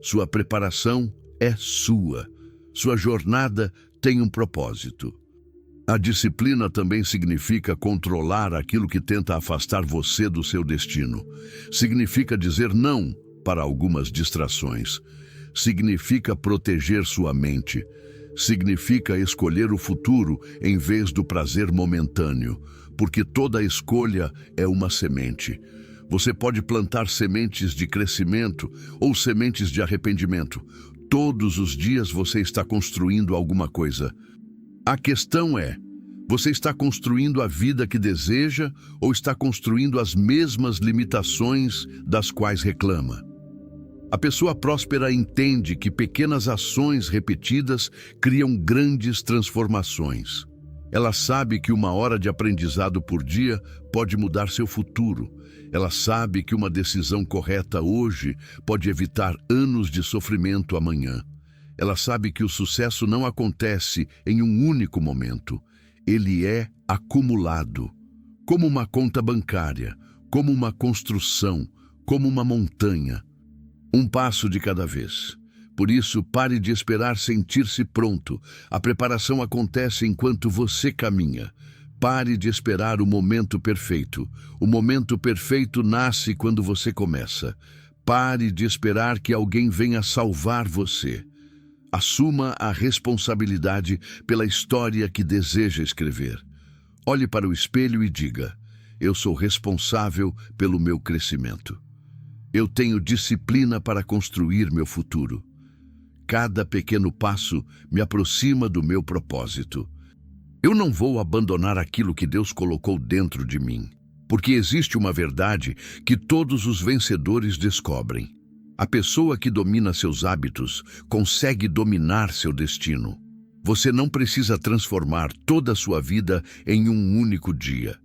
Sua preparação é sua. Sua jornada tem um propósito. A disciplina também significa controlar aquilo que tenta afastar você do seu destino. Significa dizer não para algumas distrações. Significa proteger sua mente. Significa escolher o futuro em vez do prazer momentâneo, porque toda escolha é uma semente. Você pode plantar sementes de crescimento ou sementes de arrependimento. Todos os dias você está construindo alguma coisa. A questão é, você está construindo a vida que deseja ou está construindo as mesmas limitações das quais reclama? A pessoa próspera entende que pequenas ações repetidas criam grandes transformações. Ela sabe que uma hora de aprendizado por dia pode mudar seu futuro. Ela sabe que uma decisão correta hoje pode evitar anos de sofrimento amanhã. Ela sabe que o sucesso não acontece em um único momento. Ele é acumulado, como uma conta bancária, como uma construção, como uma montanha. Um passo de cada vez. Por isso, pare de esperar sentir-se pronto. A preparação acontece enquanto você caminha. Pare de esperar o momento perfeito. O momento perfeito nasce quando você começa. Pare de esperar que alguém venha salvar você. Assuma a responsabilidade pela história que deseja escrever. Olhe para o espelho e diga: eu sou responsável pelo meu crescimento. Eu tenho disciplina para construir meu futuro. Cada pequeno passo me aproxima do meu propósito. Eu não vou abandonar aquilo que Deus colocou dentro de mim, porque existe uma verdade que todos os vencedores descobrem. A pessoa que domina seus hábitos consegue dominar seu destino. Você não precisa transformar toda a sua vida em um único dia.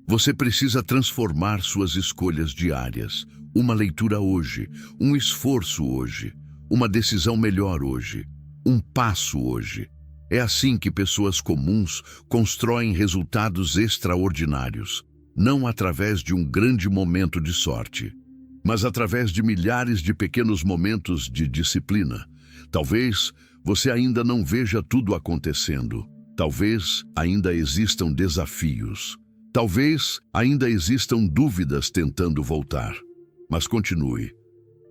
Você precisa transformar suas escolhas diárias. Uma leitura hoje, um esforço hoje, uma decisão melhor hoje, um passo hoje. É assim que pessoas comuns constroem resultados extraordinários, não através de um grande momento de sorte, mas através de milhares de pequenos momentos de disciplina. Talvez você ainda não veja tudo acontecendo. Talvez ainda existam desafios. Talvez ainda existam dúvidas tentando voltar. Mas continue,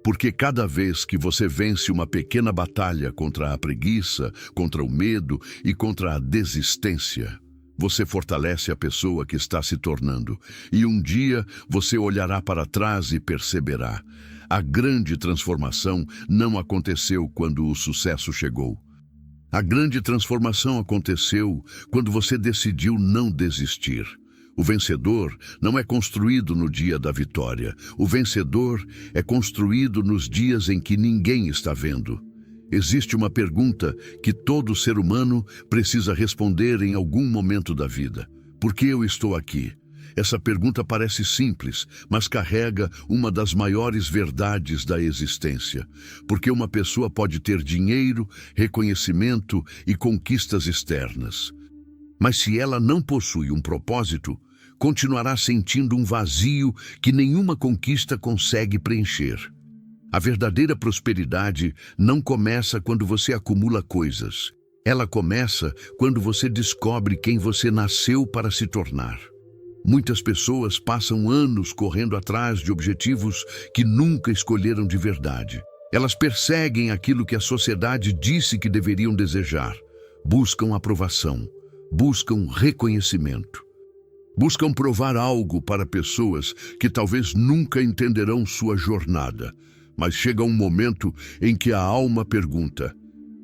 porque cada vez que você vence uma pequena batalha contra a preguiça, contra o medo e contra a desistência, você fortalece a pessoa que está se tornando. E um dia você olhará para trás e perceberá: a grande transformação não aconteceu quando o sucesso chegou. A grande transformação aconteceu quando você decidiu não desistir. O vencedor não é construído no dia da vitória. O vencedor é construído nos dias em que ninguém está vendo. Existe uma pergunta que todo ser humano precisa responder em algum momento da vida: por que eu estou aqui? Essa pergunta parece simples, mas carrega uma das maiores verdades da existência. Porque uma pessoa pode ter dinheiro, reconhecimento e conquistas externas. Mas se ela não possui um propósito, continuará sentindo um vazio que nenhuma conquista consegue preencher. A verdadeira prosperidade não começa quando você acumula coisas. Ela começa quando você descobre quem você nasceu para se tornar. Muitas pessoas passam anos correndo atrás de objetivos que nunca escolheram de verdade. Elas perseguem aquilo que a sociedade disse que deveriam desejar. Buscam aprovação. Buscam reconhecimento. Buscam provar algo para pessoas que talvez nunca entenderão sua jornada. Mas chega um momento em que a alma pergunta: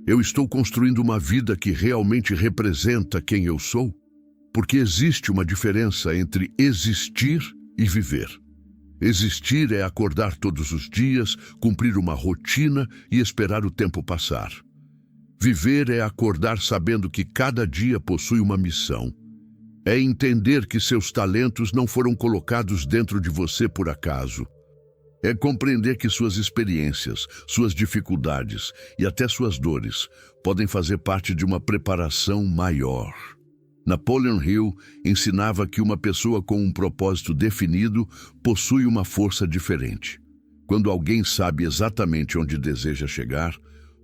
eu estou construindo uma vida que realmente representa quem eu sou? Porque existe uma diferença entre existir e viver. Existir é acordar todos os dias, cumprir uma rotina e esperar o tempo passar. Viver é acordar sabendo que cada dia possui uma missão. É entender que seus talentos não foram colocados dentro de você por acaso. É compreender que suas experiências, suas dificuldades e até suas dores podem fazer parte de uma preparação maior. Napoleon Hill ensinava que uma pessoa com um propósito definido possui uma força diferente. Quando alguém sabe exatamente onde deseja chegar,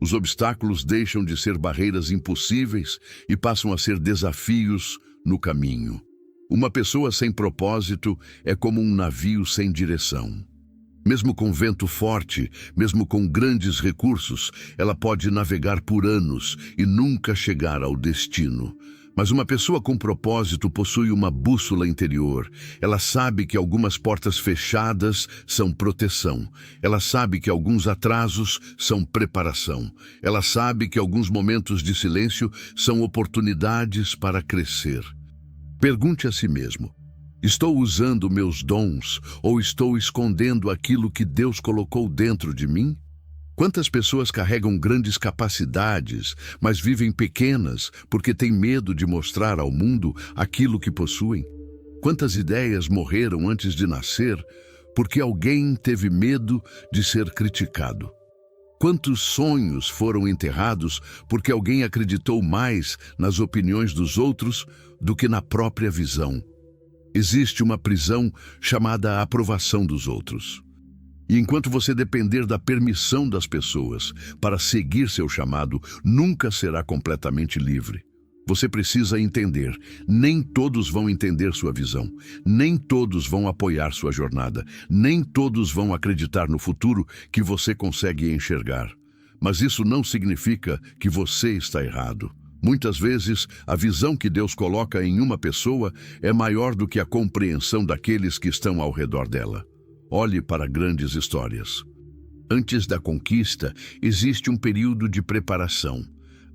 os obstáculos deixam de ser barreiras impossíveis e passam a ser desafios no caminho. Uma pessoa sem propósito é como um navio sem direção. Mesmo com vento forte, mesmo com grandes recursos, ela pode navegar por anos e nunca chegar ao destino. Mas uma pessoa com propósito possui uma bússola interior. Ela sabe que algumas portas fechadas são proteção. Ela sabe que alguns atrasos são preparação. Ela sabe que alguns momentos de silêncio são oportunidades para crescer. Pergunte a si mesmo: estou usando meus dons ou estou escondendo aquilo que Deus colocou dentro de mim? Quantas pessoas carregam grandes capacidades, mas vivem pequenas porque têm medo de mostrar ao mundo aquilo que possuem? Quantas ideias morreram antes de nascer porque alguém teve medo de ser criticado? Quantos sonhos foram enterrados porque alguém acreditou mais nas opiniões dos outros do que na própria visão? Existe uma prisão chamada aprovação dos outros. E enquanto você depender da permissão das pessoas para seguir seu chamado, nunca será completamente livre. Você precisa entender: nem todos vão entender sua visão, nem todos vão apoiar sua jornada, nem todos vão acreditar no futuro que você consegue enxergar. Mas isso não significa que você está errado. Muitas vezes, a visão que Deus coloca em uma pessoa é maior do que a compreensão daqueles que estão ao redor dela. Olhe para grandes histórias. Antes da conquista, existe um período de preparação.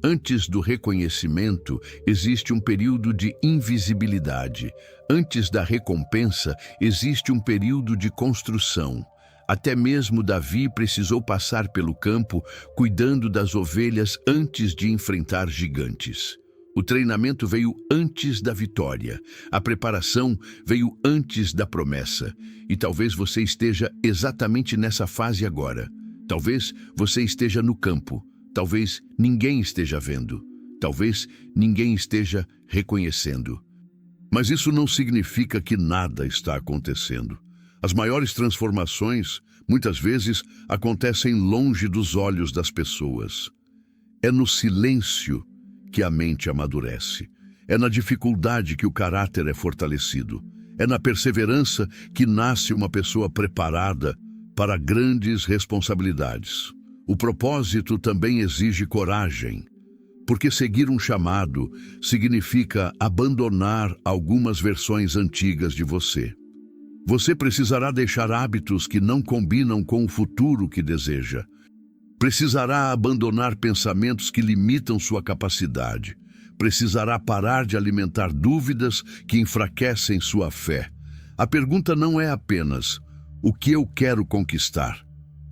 Antes do reconhecimento, existe um período de invisibilidade. Antes da recompensa, existe um período de construção. Até mesmo Davi precisou passar pelo campo, cuidando das ovelhas antes de enfrentar gigantes. O treinamento veio antes da vitória. A preparação veio antes da promessa. E talvez você esteja exatamente nessa fase agora. Talvez você esteja no campo. Talvez ninguém esteja vendo. Talvez ninguém esteja reconhecendo. Mas isso não significa que nada está acontecendo. As maiores transformações, muitas vezes, acontecem longe dos olhos das pessoas. É no silêncio que a mente amadurece. É na dificuldade que o caráter é fortalecido. É na perseverança que nasce uma pessoa preparada para grandes responsabilidades. O propósito também exige coragem, porque seguir um chamado significa abandonar algumas versões antigas de você. Você precisará deixar hábitos que não combinam com o futuro que deseja. Precisará abandonar pensamentos que limitam sua capacidade. Precisará parar de alimentar dúvidas que enfraquecem sua fé. A pergunta não é apenas: o que eu quero conquistar?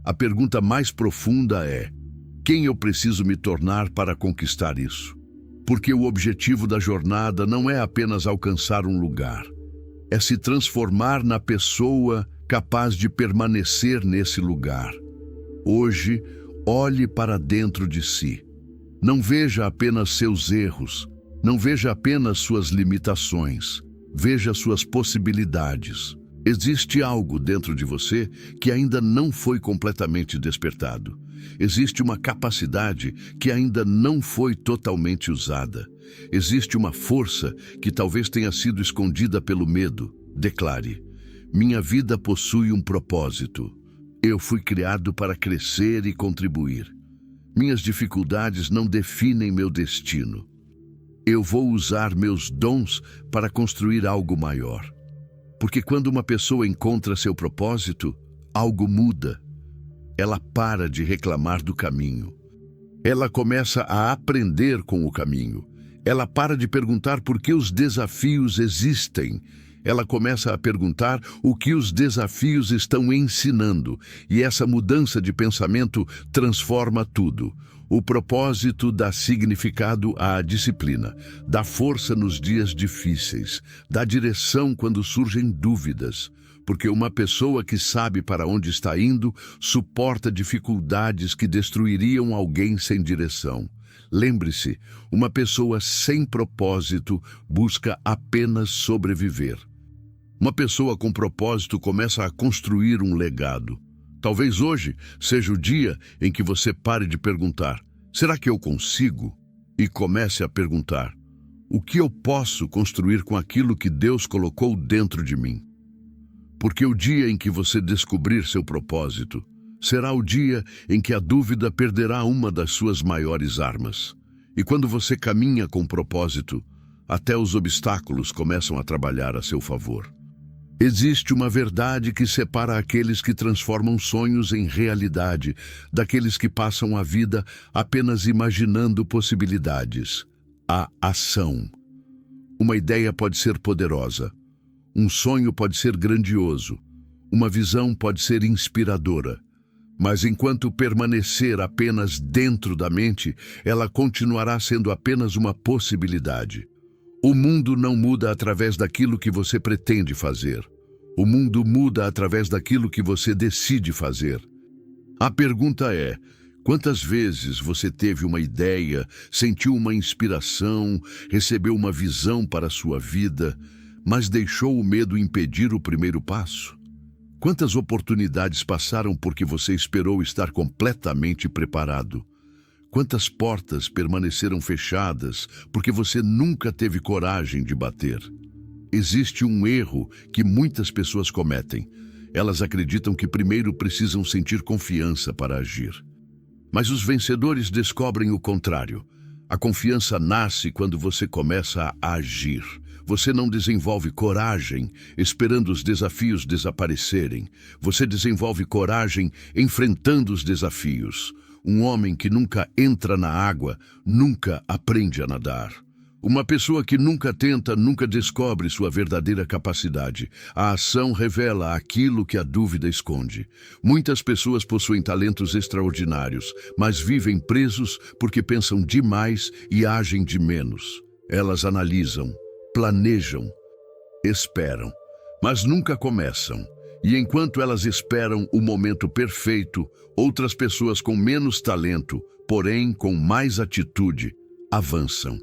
A pergunta mais profunda é: quem eu preciso me tornar para conquistar isso? Porque o objetivo da jornada não é apenas alcançar um lugar. É se transformar na pessoa capaz de permanecer nesse lugar. Hoje, olhe para dentro de si. Não veja apenas seus erros, não veja apenas suas limitações, veja suas possibilidades. Existe algo dentro de você que ainda não foi completamente despertado. Existe uma capacidade que ainda não foi totalmente usada. Existe uma força que talvez tenha sido escondida pelo medo. Declare: minha vida possui um propósito. Eu fui criado para crescer e contribuir. Minhas dificuldades não definem meu destino. Eu vou usar meus dons para construir algo maior. Porque quando uma pessoa encontra seu propósito, algo muda. Ela para de reclamar do caminho. Ela começa a aprender com o caminho. Ela para de perguntar por que os desafios existem. Ela começa a perguntar o que os desafios estão ensinando. E essa mudança de pensamento transforma tudo. O propósito dá significado à disciplina, dá força nos dias difíceis, dá direção quando surgem dúvidas. Porque uma pessoa que sabe para onde está indo suporta dificuldades que destruiriam alguém sem direção. Lembre-se, uma pessoa sem propósito busca apenas sobreviver. Uma pessoa com propósito começa a construir um legado. Talvez hoje seja o dia em que você pare de perguntar: será que eu consigo? E comece a perguntar: o que eu posso construir com aquilo que Deus colocou dentro de mim? Porque o dia em que você descobrir seu propósito será o dia em que a dúvida perderá uma das suas maiores armas. E quando você caminha com propósito, até os obstáculos começam a trabalhar a seu favor. Existe uma verdade que separa aqueles que transformam sonhos em realidade daqueles que passam a vida apenas imaginando possibilidades: a ação. Uma ideia pode ser poderosa, um sonho pode ser grandioso, uma visão pode ser inspiradora, mas enquanto permanecer apenas dentro da mente, ela continuará sendo apenas uma possibilidade. O mundo não muda através daquilo que você pretende fazer. O mundo muda através daquilo que você decide fazer. A pergunta é: quantas vezes você teve uma ideia, sentiu uma inspiração, recebeu uma visão para a sua vida, mas deixou o medo impedir o primeiro passo? Quantas oportunidades passaram porque você esperou estar completamente preparado? Quantas portas permaneceram fechadas porque você nunca teve coragem de bater? Existe um erro que muitas pessoas cometem. Elas acreditam que primeiro precisam sentir confiança para agir. Mas os vencedores descobrem o contrário. A confiança nasce quando você começa a agir. Você não desenvolve coragem esperando os desafios desaparecerem. Você desenvolve coragem enfrentando os desafios. Um homem que nunca entra na água, nunca aprende a nadar. Uma pessoa que nunca tenta, nunca descobre sua verdadeira capacidade. A ação revela aquilo que a dúvida esconde. Muitas pessoas possuem talentos extraordinários, mas vivem presos porque pensam demais e agem de menos. Elas analisam, planejam, esperam, mas nunca começam. E enquanto elas esperam o momento perfeito, outras pessoas com menos talento, porém com mais atitude, avançam.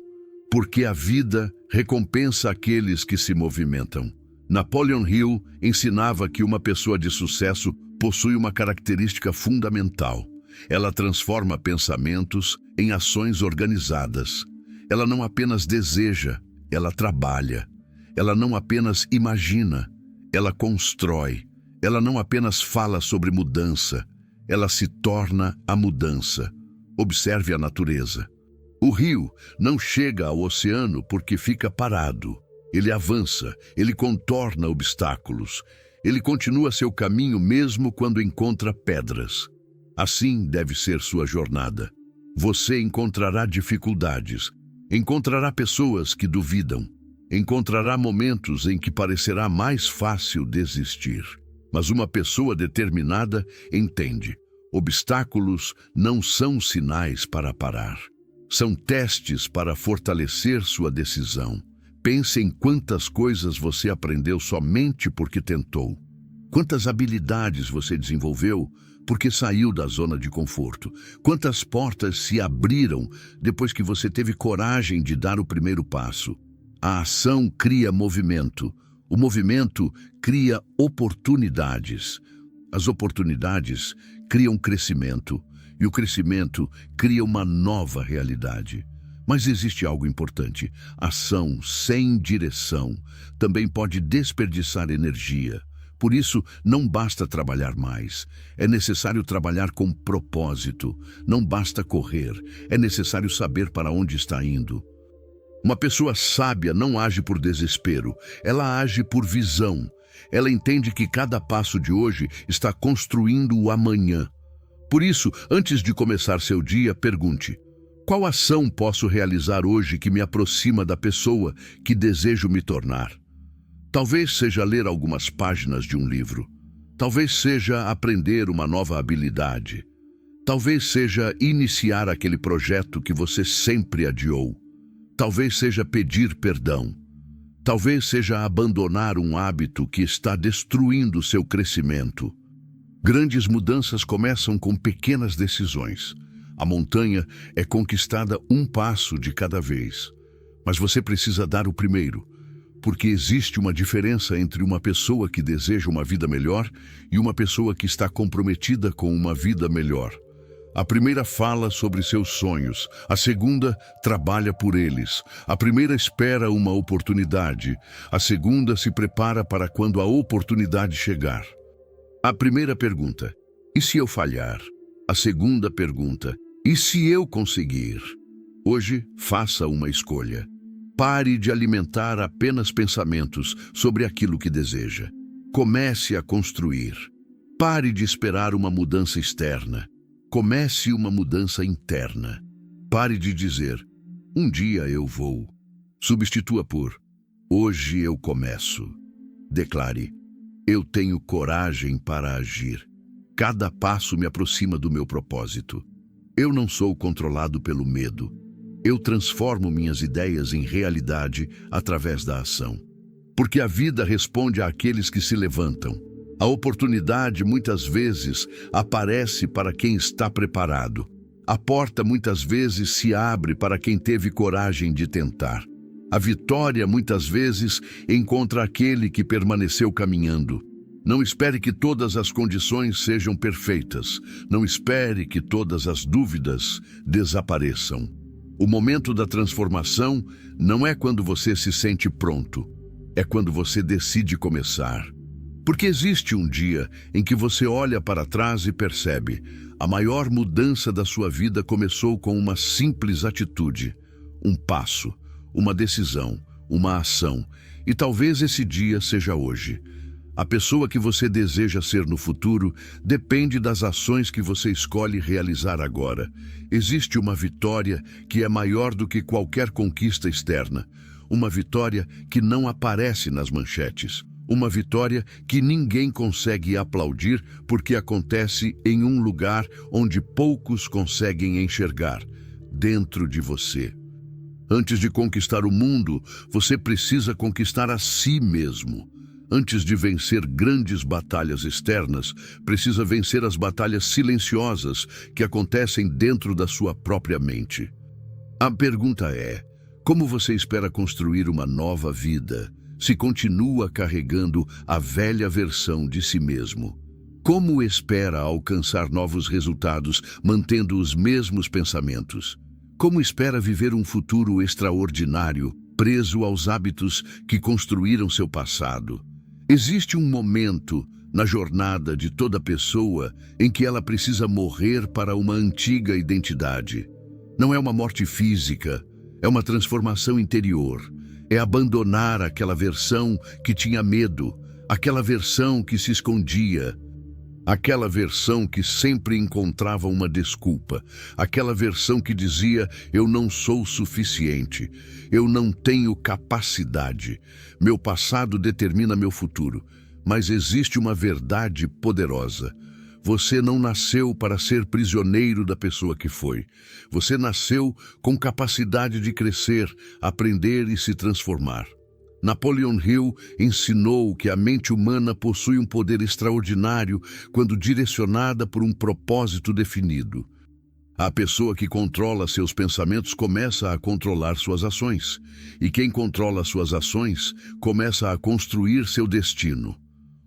Porque a vida recompensa aqueles que se movimentam. Napoleon Hill ensinava que uma pessoa de sucesso possui uma característica fundamental. Ela transforma pensamentos em ações organizadas. Ela não apenas deseja, ela trabalha. Ela não apenas imagina, ela constrói. Ela não apenas fala sobre mudança, ela se torna a mudança. Observe a natureza. O rio não chega ao oceano porque fica parado. Ele avança, ele contorna obstáculos. Ele continua seu caminho mesmo quando encontra pedras. Assim deve ser sua jornada. Você encontrará dificuldades, encontrará pessoas que duvidam, encontrará momentos em que parecerá mais fácil desistir. Mas uma pessoa determinada entende: obstáculos não são sinais para parar. São testes para fortalecer sua decisão. Pense em quantas coisas você aprendeu somente porque tentou. Quantas habilidades você desenvolveu porque saiu da zona de conforto. Quantas portas se abriram depois que você teve coragem de dar o primeiro passo. A ação cria movimento. O movimento cria oportunidades. As oportunidades criam crescimento. E o crescimento cria uma nova realidade. Mas existe algo importante. Ação sem direção também pode desperdiçar energia. Por isso, não basta trabalhar mais. É necessário trabalhar com propósito. Não basta correr. É necessário saber para onde está indo. Uma pessoa sábia não age por desespero, ela age por visão. Ela entende que cada passo de hoje está construindo o amanhã. Por isso, antes de começar seu dia, pergunte: qual ação posso realizar hoje que me aproxima da pessoa que desejo me tornar? Talvez seja ler algumas páginas de um livro. Talvez seja aprender uma nova habilidade. Talvez seja iniciar aquele projeto que você sempre adiou. Talvez seja pedir perdão. Talvez seja abandonar um hábito que está destruindo seu crescimento. Grandes mudanças começam com pequenas decisões. A montanha é conquistada um passo de cada vez. Mas você precisa dar o primeiro, porque existe uma diferença entre uma pessoa que deseja uma vida melhor e uma pessoa que está comprometida com uma vida melhor. A primeira fala sobre seus sonhos, a segunda trabalha por eles. A primeira espera uma oportunidade, a segunda se prepara para quando a oportunidade chegar. A primeira pergunta: e se eu falhar? A segunda pergunta: e se eu conseguir? Hoje, faça uma escolha. Pare de alimentar apenas pensamentos sobre aquilo que deseja. Comece a construir. Pare de esperar uma mudança externa. Comece uma mudança interna. Pare de dizer: um dia eu vou. Substitua por: hoje eu começo. Declare: eu tenho coragem para agir. Cada passo me aproxima do meu propósito. Eu não sou controlado pelo medo. Eu transformo minhas ideias em realidade através da ação. Porque a vida responde àqueles que se levantam. A oportunidade muitas vezes aparece para quem está preparado. A porta muitas vezes se abre para quem teve coragem de tentar. A vitória muitas vezes encontra aquele que permaneceu caminhando. Não espere que todas as condições sejam perfeitas. Não espere que todas as dúvidas desapareçam. O momento da transformação não é quando você se sente pronto. É quando você decide começar. Porque existe um dia em que você olha para trás e percebe: a maior mudança da sua vida começou com uma simples atitude, um passo, uma decisão, uma ação. E talvez esse dia seja hoje. A pessoa que você deseja ser no futuro depende das ações que você escolhe realizar agora. Existe uma vitória que é maior do que qualquer conquista externa. Uma vitória que não aparece nas manchetes. Uma vitória que ninguém consegue aplaudir porque acontece em um lugar onde poucos conseguem enxergar, dentro de você. Antes de conquistar o mundo, você precisa conquistar a si mesmo. Antes de vencer grandes batalhas externas, precisa vencer as batalhas silenciosas que acontecem dentro da sua própria mente. A pergunta é: como você espera construir uma nova vida se continua carregando a velha versão de si mesmo? Como espera alcançar novos resultados mantendo os mesmos pensamentos? Como espera viver um futuro extraordinário, preso aos hábitos que construíram seu passado? Existe um momento na jornada de toda pessoa em que ela precisa morrer para uma antiga identidade. Não é uma morte física, é uma transformação interior. É abandonar aquela versão que tinha medo, aquela versão que se escondia, aquela versão que sempre encontrava uma desculpa, aquela versão que dizia: eu não sou suficiente, eu não tenho capacidade, meu passado determina meu futuro. Mas existe uma verdade poderosa. Você não nasceu para ser prisioneiro da pessoa que foi. Você nasceu com capacidade de crescer, aprender e se transformar. Napoleon Hill ensinou que a mente humana possui um poder extraordinário quando direcionada por um propósito definido. A pessoa que controla seus pensamentos começa a controlar suas ações. E quem controla suas ações começa a construir seu destino.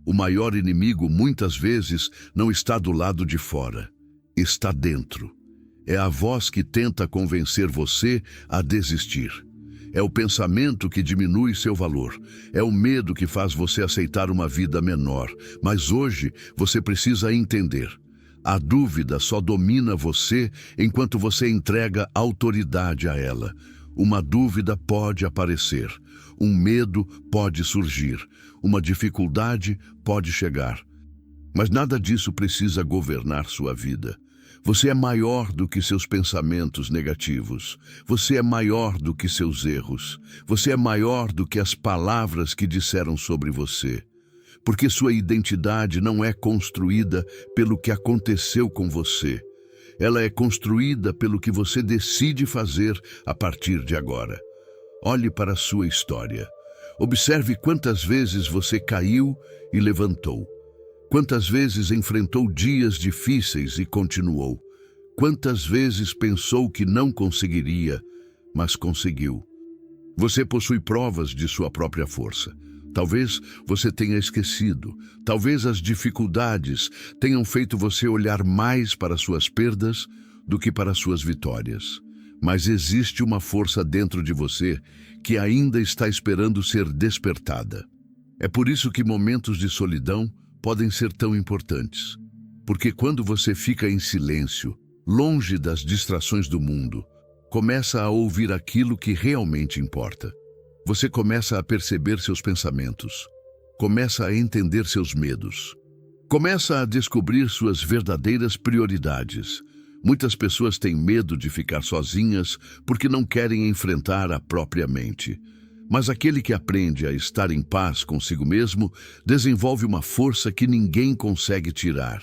O maior inimigo, muitas vezes, não está do lado de fora. Está dentro. É a voz que tenta convencer você a desistir. É o pensamento que diminui seu valor. É o medo que faz você aceitar uma vida menor. Mas hoje, você precisa entender: a dúvida só domina você enquanto você entrega autoridade a ela. Uma dúvida pode aparecer, um medo pode surgir, uma dificuldade pode chegar. Mas nada disso precisa governar sua vida. Você é maior do que seus pensamentos negativos. Você é maior do que seus erros. Você é maior do que as palavras que disseram sobre você. Porque sua identidade não é construída pelo que aconteceu com você. Ela é construída pelo que você decide fazer a partir de agora. Olhe para a sua história. Observe quantas vezes você caiu e levantou. Quantas vezes enfrentou dias difíceis e continuou? Quantas vezes pensou que não conseguiria, mas conseguiu? Você possui provas de sua própria força. Talvez você tenha esquecido. Talvez as dificuldades tenham feito você olhar mais para suas perdas do que para suas vitórias. Mas existe uma força dentro de você que ainda está esperando ser despertada. É por isso que momentos de solidão podem ser tão importantes. Porque quando você fica em silêncio, longe das distrações do mundo, começa a ouvir aquilo que realmente importa. Você começa a perceber seus pensamentos, começa a entender seus medos, começa a descobrir suas verdadeiras prioridades. Muitas pessoas têm medo de ficar sozinhas porque não querem enfrentar a própria mente. Mas aquele que aprende a estar em paz consigo mesmo desenvolve uma força que ninguém consegue tirar.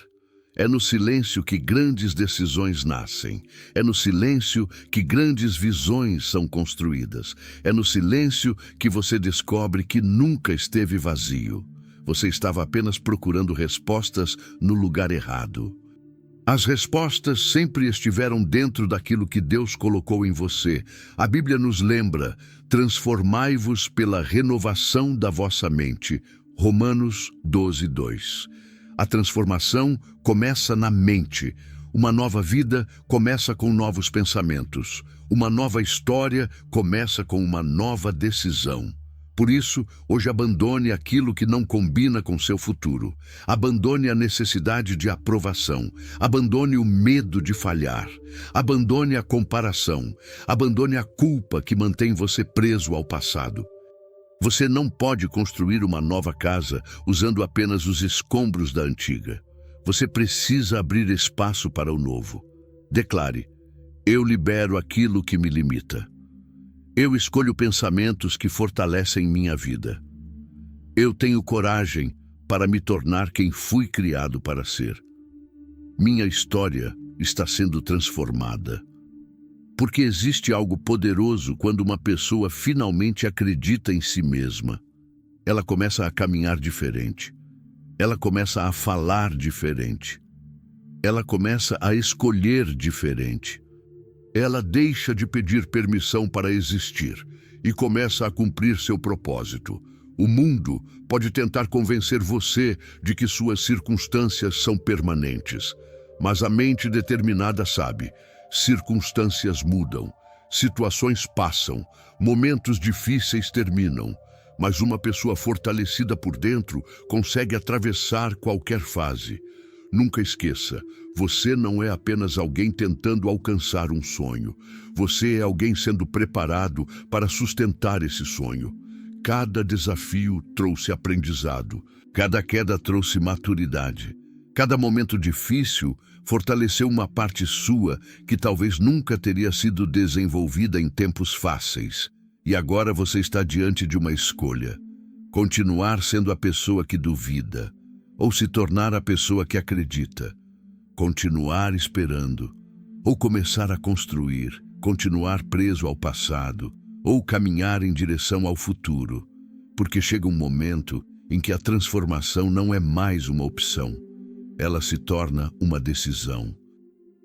É no silêncio que grandes decisões nascem. É no silêncio que grandes visões são construídas. É no silêncio que você descobre que nunca esteve vazio. Você estava apenas procurando respostas no lugar errado. As respostas sempre estiveram dentro daquilo que Deus colocou em você. A Bíblia nos lembra: transformai-vos pela renovação da vossa mente. Romanos 12:2. A transformação começa na mente. Uma nova vida começa com novos pensamentos. Uma nova história começa com uma nova decisão. Por isso, hoje abandone aquilo que não combina com seu futuro. Abandone a necessidade de aprovação. Abandone o medo de falhar. Abandone a comparação. Abandone a culpa que mantém você preso ao passado. Você não pode construir uma nova casa usando apenas os escombros da antiga. Você precisa abrir espaço para o novo. Declare: eu libero aquilo que me limita. Eu escolho pensamentos que fortalecem minha vida. Eu tenho coragem para me tornar quem fui criado para ser. Minha história está sendo transformada. Porque existe algo poderoso quando uma pessoa finalmente acredita em si mesma. Ela começa a caminhar diferente. Ela começa a falar diferente. Ela começa a escolher diferente. Ela deixa de pedir permissão para existir e começa a cumprir seu propósito. O mundo pode tentar convencer você de que suas circunstâncias são permanentes, mas a mente determinada sabe: circunstâncias mudam, situações passam, momentos difíceis terminam, mas uma pessoa fortalecida por dentro consegue atravessar qualquer fase. Nunca esqueça, você não é apenas alguém tentando alcançar um sonho. Você é alguém sendo preparado para sustentar esse sonho. Cada desafio trouxe aprendizado. Cada queda trouxe maturidade. Cada momento difícil fortaleceu uma parte sua que talvez nunca teria sido desenvolvida em tempos fáceis. E agora você está diante de uma escolha: continuar sendo a pessoa que duvida, ou se tornar a pessoa que acredita. Continuar esperando, ou começar a construir. Continuar preso ao passado, ou caminhar em direção ao futuro. Porque chega um momento em que a transformação não é mais uma opção. Ela se torna uma decisão.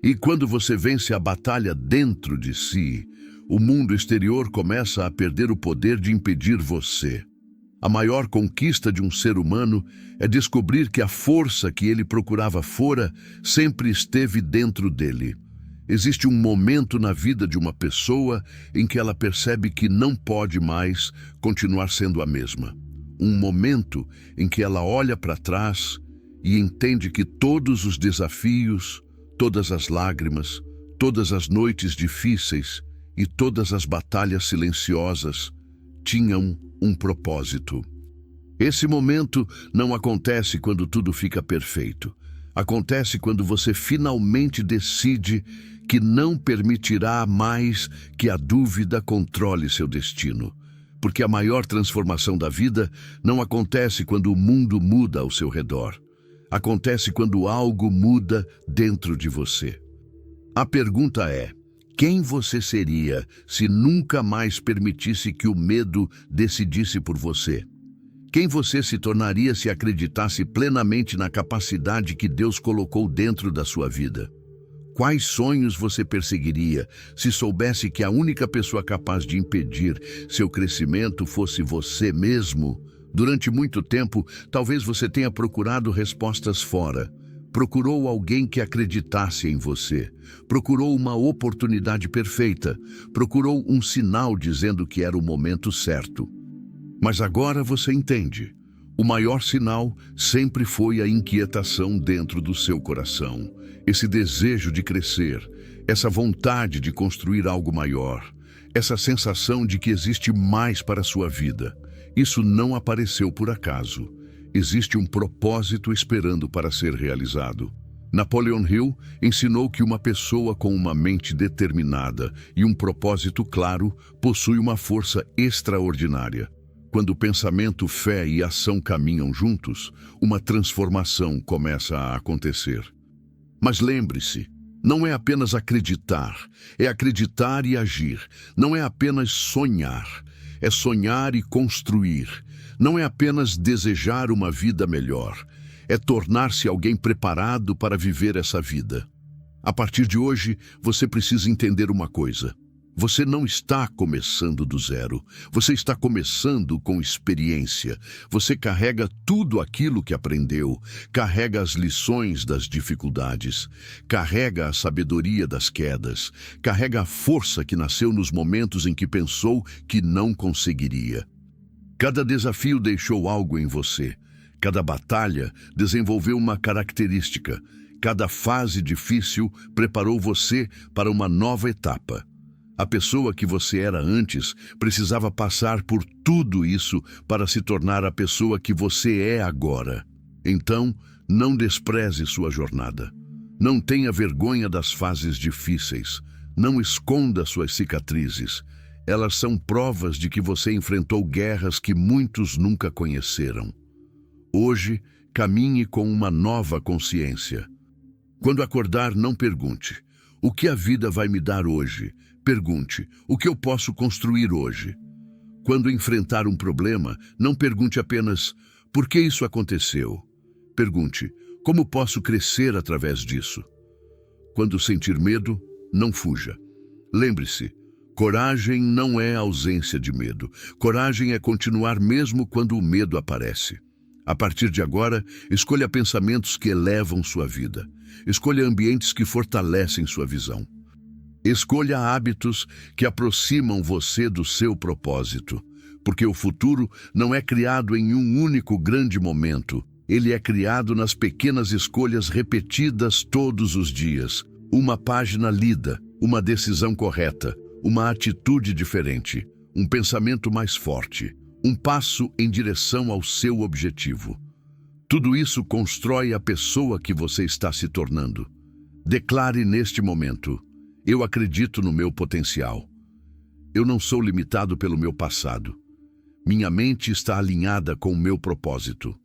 E quando você vence a batalha dentro de si, o mundo exterior começa a perder o poder de impedir você. A maior conquista de um ser humano é descobrir que a força que ele procurava fora sempre esteve dentro dele. Existe um momento na vida de uma pessoa em que ela percebe que não pode mais continuar sendo a mesma. Um momento em que ela olha para trás e entende que todos os desafios, todas as lágrimas, todas as noites difíceis e todas as batalhas silenciosas tinham um propósito. Esse momento não acontece quando tudo fica perfeito. Acontece quando você finalmente decide que não permitirá mais que a dúvida controle seu destino. Porque a maior transformação da vida não acontece quando o mundo muda ao seu redor. Acontece quando algo muda dentro de você. A pergunta é: quem você seria se nunca mais permitisse que o medo decidisse por você? Quem você se tornaria se acreditasse plenamente na capacidade que Deus colocou dentro da sua vida? Quais sonhos você perseguiria se soubesse que a única pessoa capaz de impedir seu crescimento fosse você mesmo? Durante muito tempo, talvez você tenha procurado respostas fora. Procurou alguém que acreditasse em você. Procurou uma oportunidade perfeita. Procurou um sinal dizendo que era o momento certo. Mas agora você entende. O maior sinal sempre foi a inquietação dentro do seu coração. Esse desejo de crescer, essa vontade de construir algo maior, essa sensação de que existe mais para a sua vida. Isso não apareceu por acaso. Existe um propósito esperando para ser realizado. Napoleon Hill ensinou que uma pessoa com uma mente determinada e um propósito claro possui uma força extraordinária. Quando o pensamento, fé e ação caminham juntos, uma transformação começa a acontecer. Mas lembre-se, não é apenas acreditar, é acreditar e agir. Não é apenas sonhar, é sonhar e construir. Não é apenas desejar uma vida melhor, é tornar-se alguém preparado para viver essa vida. A partir de hoje, você precisa entender uma coisa. Você não está começando do zero. Você está começando com experiência. Você carrega tudo aquilo que aprendeu, carrega as lições das dificuldades, carrega a sabedoria das quedas, carrega a força que nasceu nos momentos em que pensou que não conseguiria. Cada desafio deixou algo em você. Cada batalha desenvolveu uma característica. Cada fase difícil preparou você para uma nova etapa. A pessoa que você era antes precisava passar por tudo isso para se tornar a pessoa que você é agora. Então, não despreze sua jornada. Não tenha vergonha das fases difíceis. Não esconda suas cicatrizes. Elas são provas de que você enfrentou guerras que muitos nunca conheceram. Hoje, caminhe com uma nova consciência. Quando acordar, não pergunte: o que a vida vai me dar hoje? Pergunte: o que eu posso construir hoje? Quando enfrentar um problema, não pergunte apenas: por que isso aconteceu? Pergunte: como posso crescer através disso? Quando sentir medo, não fuja. Lembre-se, coragem não é ausência de medo. Coragem é continuar mesmo quando o medo aparece. A partir de agora, escolha pensamentos que elevam sua vida. Escolha ambientes que fortalecem sua visão. Escolha hábitos que aproximam você do seu propósito, porque o futuro não é criado em um único grande momento. Ele é criado nas pequenas escolhas repetidas todos os dias. Uma página lida, uma decisão correta, uma atitude diferente, um pensamento mais forte, um passo em direção ao seu objetivo. Tudo isso constrói a pessoa que você está se tornando. Declare neste momento: eu acredito no meu potencial. Eu não sou limitado pelo meu passado. Minha mente está alinhada com o meu propósito.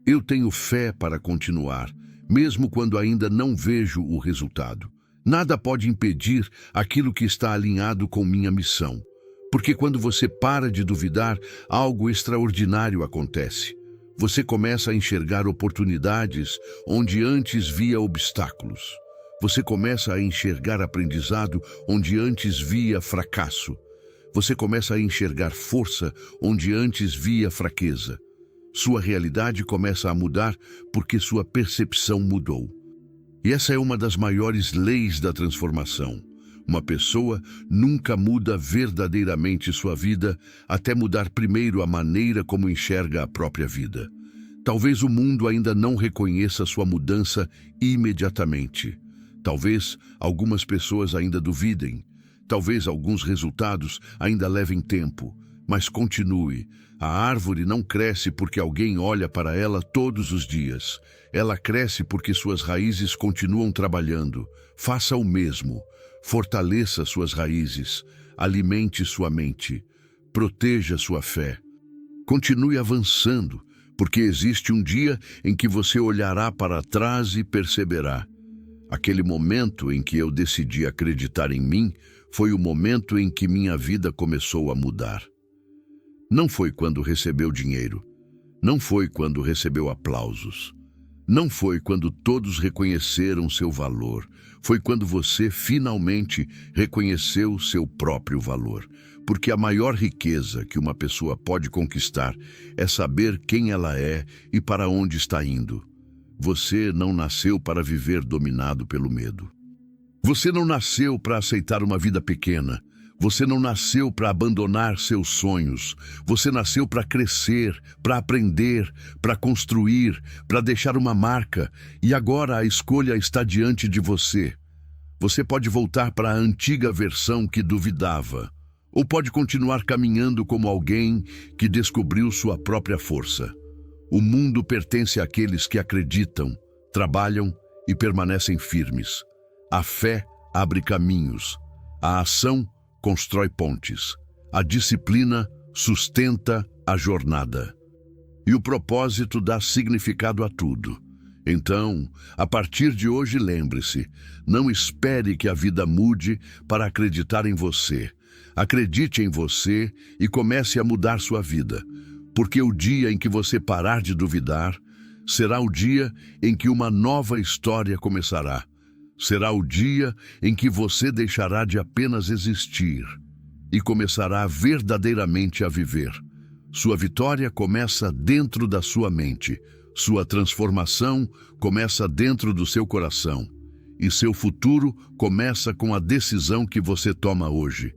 Eu tenho fé para continuar, mesmo quando ainda não vejo o resultado. Nada pode impedir aquilo que está alinhado com minha missão. Porque quando você para de duvidar, algo extraordinário acontece. Você começa a enxergar oportunidades onde antes via obstáculos. Você começa a enxergar aprendizado onde antes via fracasso. Você começa a enxergar força onde antes via fraqueza. Sua realidade começa a mudar porque sua percepção mudou. E essa é uma das maiores leis da transformação. Uma pessoa nunca muda verdadeiramente sua vida até mudar primeiro a maneira como enxerga a própria vida. Talvez o mundo ainda não reconheça sua mudança imediatamente. Talvez algumas pessoas ainda duvidem. Talvez alguns resultados ainda levem tempo, mas continue. A árvore não cresce porque alguém olha para ela todos os dias. Ela cresce porque suas raízes continuam trabalhando. Faça o mesmo. Fortaleça suas raízes. Alimente sua mente. Proteja sua fé. Continue avançando, porque existe um dia em que você olhará para trás e perceberá: aquele momento em que eu decidi acreditar em mim foi o momento em que minha vida começou a mudar. Não foi quando recebeu dinheiro. Não foi quando recebeu aplausos. Não foi quando todos reconheceram seu valor. Foi quando você finalmente reconheceu seu próprio valor. Porque a maior riqueza que uma pessoa pode conquistar é saber quem ela é e para onde está indo. Você não nasceu para viver dominado pelo medo. Você não nasceu para aceitar uma vida pequena. Você não nasceu para abandonar seus sonhos. Você nasceu para crescer, para aprender, para construir, para deixar uma marca. E agora a escolha está diante de você. Você pode voltar para a antiga versão que duvidava, ou pode continuar caminhando como alguém que descobriu sua própria força. O mundo pertence àqueles que acreditam, trabalham e permanecem firmes. A fé abre caminhos. A ação constrói pontes. A disciplina sustenta a jornada. E o propósito dá significado a tudo. Então, a partir de hoje, lembre-se, não espere que a vida mude para acreditar em você. Acredite em você e comece a mudar sua vida, porque o dia em que você parar de duvidar, será o dia em que uma nova história começará. Será o dia em que você deixará de apenas existir e começará verdadeiramente a viver. Sua vitória começa dentro da sua mente. Sua transformação começa dentro do seu coração. E seu futuro começa com a decisão que você toma hoje.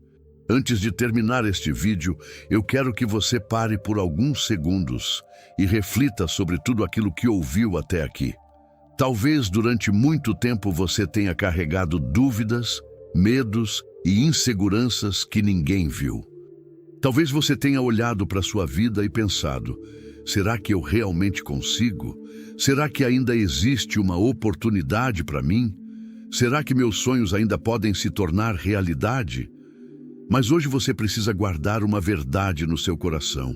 Antes de terminar este vídeo, eu quero que você pare por alguns segundos e reflita sobre tudo aquilo que ouviu até aqui. Talvez durante muito tempo você tenha carregado dúvidas, medos e inseguranças que ninguém viu. Talvez você tenha olhado para sua vida e pensado: será que eu realmente consigo? Será que ainda existe uma oportunidade para mim? Será que meus sonhos ainda podem se tornar realidade? Mas hoje você precisa guardar uma verdade no seu coração.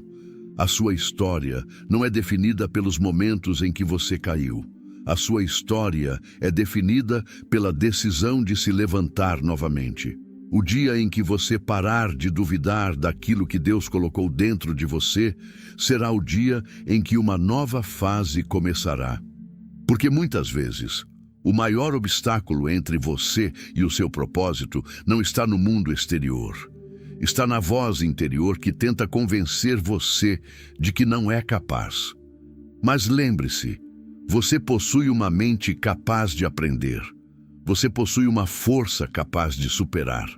A sua história não é definida pelos momentos em que você caiu. A sua história é definida pela decisão de se levantar novamente. O dia em que você parar de duvidar daquilo que Deus colocou dentro de você, será o dia em que uma nova fase começará. Porque muitas vezes, o maior obstáculo entre você e o seu propósito não está no mundo exterior. Está na voz interior que tenta convencer você de que não é capaz. Mas lembre-se, você possui uma mente capaz de aprender. Você possui uma força capaz de superar.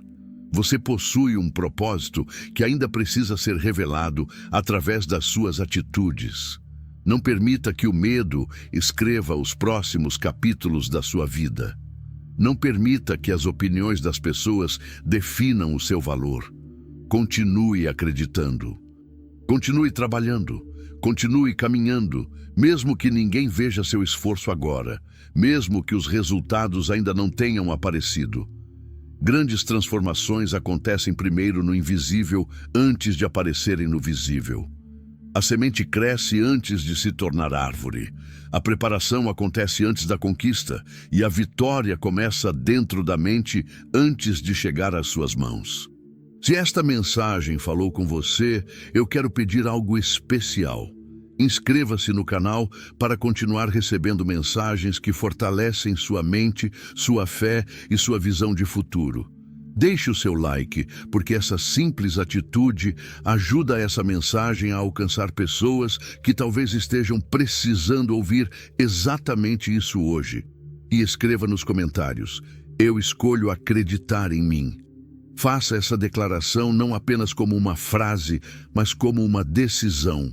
Você possui um propósito que ainda precisa ser revelado através das suas atitudes. Não permita que o medo escreva os próximos capítulos da sua vida. Não permita que as opiniões das pessoas definam o seu valor. Continue acreditando. Continue trabalhando. Continue caminhando, mesmo que ninguém veja seu esforço agora, mesmo que os resultados ainda não tenham aparecido. Grandes transformações acontecem primeiro no invisível antes de aparecerem no visível. A semente cresce antes de se tornar árvore. A preparação acontece antes da conquista e a vitória começa dentro da mente antes de chegar às suas mãos. Se esta mensagem falou com você, eu quero pedir algo especial. Inscreva-se no canal para continuar recebendo mensagens que fortalecem sua mente, sua fé e sua visão de futuro. Deixe o seu like, porque essa simples atitude ajuda essa mensagem a alcançar pessoas que talvez estejam precisando ouvir exatamente isso hoje. E escreva nos comentários: eu escolho acreditar em mim. Faça essa declaração não apenas como uma frase, mas como uma decisão.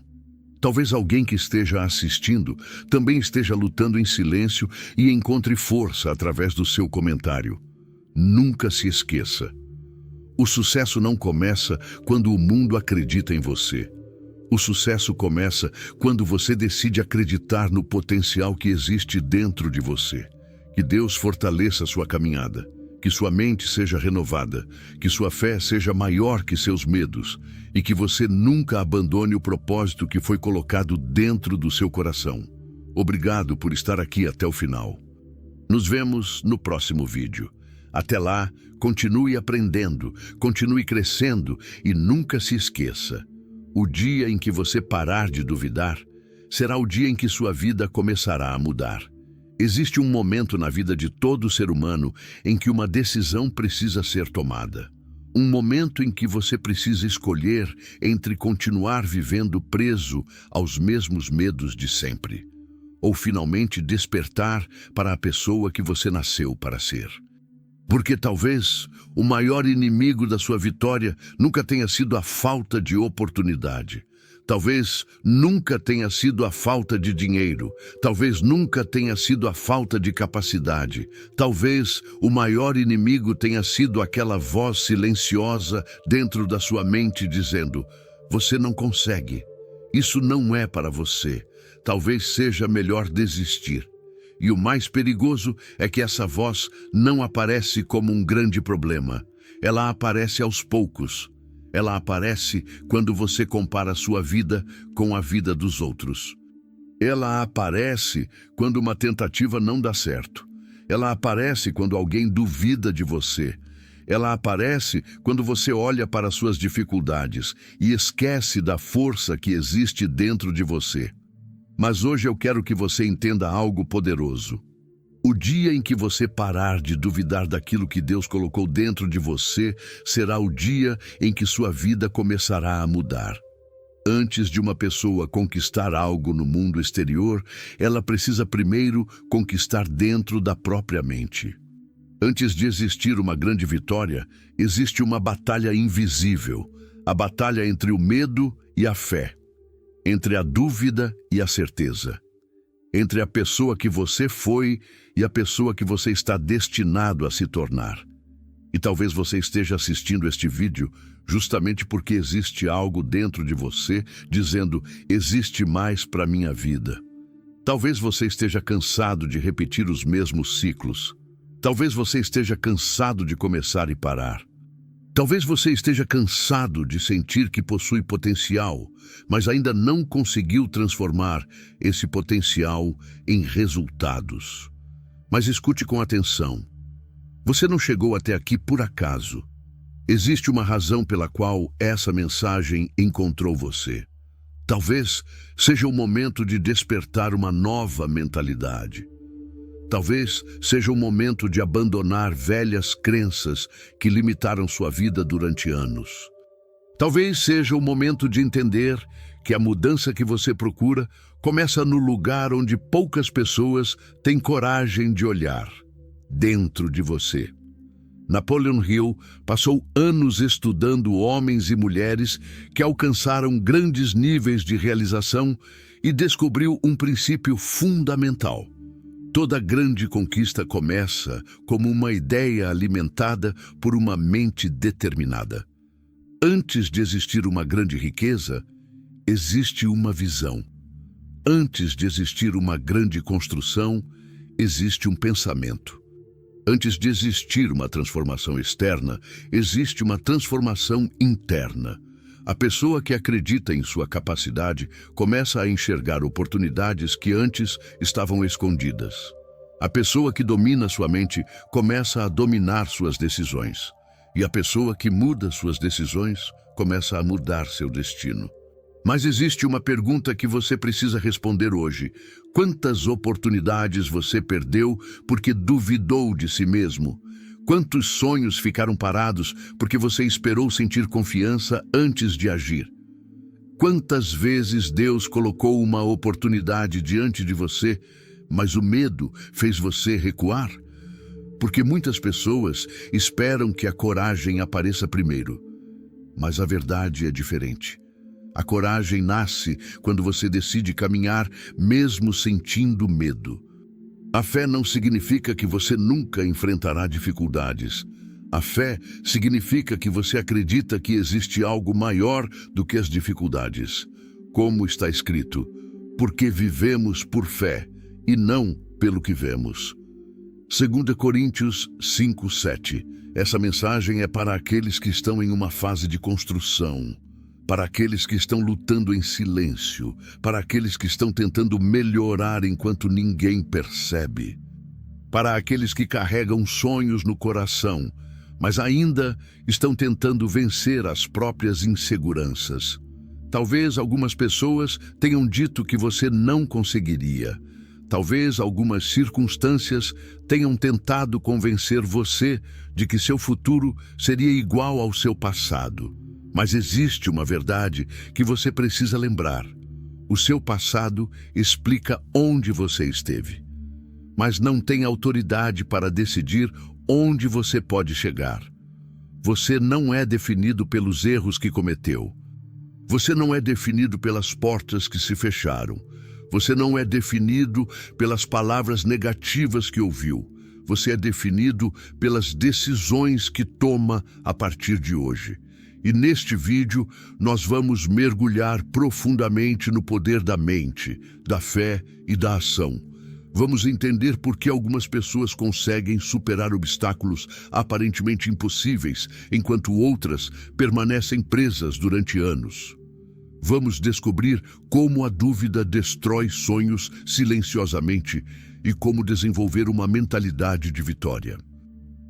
Talvez alguém que esteja assistindo também esteja lutando em silêncio e encontre força através do seu comentário. Nunca se esqueça: O sucesso não começa quando o mundo acredita em você. O sucesso começa quando você decide acreditar no potencial que existe dentro de você. Que Deus fortaleça sua caminhada, que sua mente seja renovada, que sua fé seja maior que seus medos e que você nunca abandone o propósito que foi colocado dentro do seu coração. Obrigado por estar aqui até o final. Nos vemos no próximo vídeo. Até lá, continue aprendendo, continue crescendo e nunca se esqueça. O dia em que você parar de duvidar, será o dia em que sua vida começará a mudar. Existe um momento na vida de todo ser humano em que uma decisão precisa ser tomada. Um momento em que você precisa escolher entre continuar vivendo preso aos mesmos medos de sempre, ou finalmente despertar para a pessoa que você nasceu para ser. Porque talvez o maior inimigo da sua vitória nunca tenha sido a falta de oportunidade. Talvez nunca tenha sido a falta de dinheiro. Talvez nunca tenha sido a falta de capacidade. Talvez o maior inimigo tenha sido aquela voz silenciosa dentro da sua mente dizendo: você não consegue. Isso não é para você. Talvez seja melhor desistir. E o mais perigoso é que essa voz não aparece como um grande problema. Ela aparece aos poucos. Ela aparece quando você compara sua vida com a vida dos outros. Ela aparece quando uma tentativa não dá certo. Ela aparece quando alguém duvida de você. Ela aparece quando você olha para suas dificuldades e esquece da força que existe dentro de você. Mas hoje eu quero que você entenda algo poderoso. O dia em que você parar de duvidar daquilo que Deus colocou dentro de você será o dia em que sua vida começará a mudar. Antes de uma pessoa conquistar algo no mundo exterior, ela precisa primeiro conquistar dentro da própria mente. Antes de existir uma grande vitória, existe uma batalha invisível, a batalha entre o medo e a fé. Entre a dúvida e a certeza, entre a pessoa que você foi e a pessoa que você está destinado a se tornar. E talvez você esteja assistindo este vídeo justamente porque existe algo dentro de você dizendo: existe mais para minha vida. Talvez você esteja cansado de repetir os mesmos ciclos. Talvez você esteja cansado de começar e parar. Talvez você esteja cansado de sentir que possui potencial, mas ainda não conseguiu transformar esse potencial em resultados. Mas escute com atenção. Você não chegou até aqui por acaso. Existe uma razão pela qual essa mensagem encontrou você. Talvez seja o momento de despertar uma nova mentalidade. Talvez seja o momento de abandonar velhas crenças que limitaram sua vida durante anos. Talvez seja o momento de entender que a mudança que você procura começa no lugar onde poucas pessoas têm coragem de olhar, dentro de você. Napoleon Hill passou anos estudando homens e mulheres que alcançaram grandes níveis de realização e descobriu um princípio fundamental. Toda grande conquista começa como uma ideia alimentada por uma mente determinada. Antes de existir uma grande riqueza, existe uma visão. Antes de existir uma grande construção, existe um pensamento. Antes de existir uma transformação externa, existe uma transformação interna. A pessoa que acredita em sua capacidade começa a enxergar oportunidades que antes estavam escondidas. A pessoa que domina sua mente começa a dominar suas decisões. E a pessoa que muda suas decisões começa a mudar seu destino. Mas existe uma pergunta que você precisa responder hoje. Quantas oportunidades você perdeu porque duvidou de si mesmo? Quantos sonhos ficaram parados porque você esperou sentir confiança antes de agir? Quantas vezes Deus colocou uma oportunidade diante de você, mas o medo fez você recuar? Porque muitas pessoas esperam que a coragem apareça primeiro. Mas a verdade é diferente. A coragem nasce quando você decide caminhar mesmo sentindo medo. A fé não significa que você nunca enfrentará dificuldades. A fé significa que você acredita que existe algo maior do que as dificuldades. Como está escrito, porque vivemos por fé e não pelo que vemos. 2 Coríntios 5:7. Essa mensagem é para aqueles que estão em uma fase de construção, para aqueles que estão lutando em silêncio, para aqueles que estão tentando melhorar enquanto ninguém percebe, para aqueles que carregam sonhos no coração, mas ainda estão tentando vencer as próprias inseguranças. Talvez algumas pessoas tenham dito que você não conseguiria. Talvez algumas circunstâncias tenham tentado convencer você de que seu futuro seria igual ao seu passado. Mas existe uma verdade que você precisa lembrar. O seu passado explica onde você esteve, mas não tem autoridade para decidir onde você pode chegar. Você não é definido pelos erros que cometeu. Você não é definido pelas portas que se fecharam. Você não é definido pelas palavras negativas que ouviu. Você é definido pelas decisões que toma a partir de hoje. E neste vídeo, nós vamos mergulhar profundamente no poder da mente, da fé e da ação. Vamos entender por que algumas pessoas conseguem superar obstáculos aparentemente impossíveis, enquanto outras permanecem presas durante anos. Vamos descobrir como a dúvida destrói sonhos silenciosamente e como desenvolver uma mentalidade de vitória.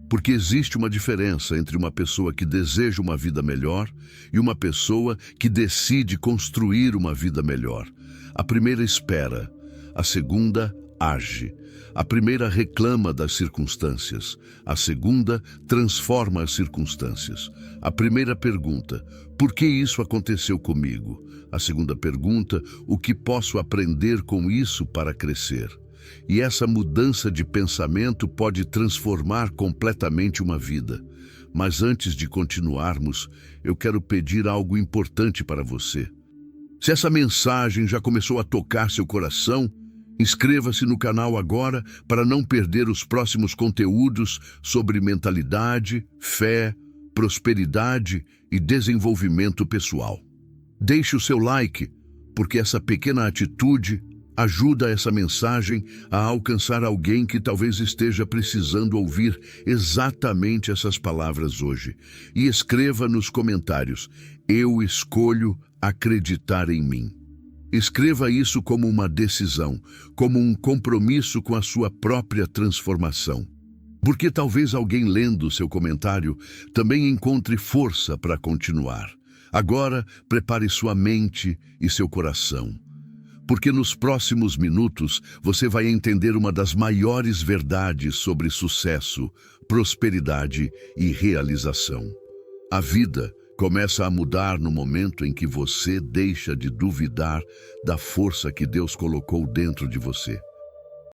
Porque existe uma diferença entre uma pessoa que deseja uma vida melhor e uma pessoa que decide construir uma vida melhor. A primeira espera, a segunda age. A primeira reclama das circunstâncias, a segunda transforma as circunstâncias. A primeira pergunta, por que isso aconteceu comigo? A segunda pergunta, o que posso aprender com isso para crescer? E essa mudança de pensamento pode transformar completamente uma vida. Mas antes de continuarmos, eu quero pedir algo importante para você. Se essa mensagem já começou a tocar seu coração, inscreva-se no canal agora para não perder os próximos conteúdos sobre mentalidade, fé, prosperidade e desenvolvimento pessoal. Deixe o seu like, porque essa pequena atitude ajuda essa mensagem a alcançar alguém que talvez esteja precisando ouvir exatamente essas palavras hoje. E escreva nos comentários, eu escolho acreditar em mim. Escreva isso como uma decisão, como um compromisso com a sua própria transformação. Porque talvez alguém lendo seu comentário também encontre força para continuar. Agora, prepare sua mente e seu coração. Porque nos próximos minutos você vai entender uma das maiores verdades sobre sucesso, prosperidade e realização. A vida começa a mudar no momento em que você deixa de duvidar da força que Deus colocou dentro de você.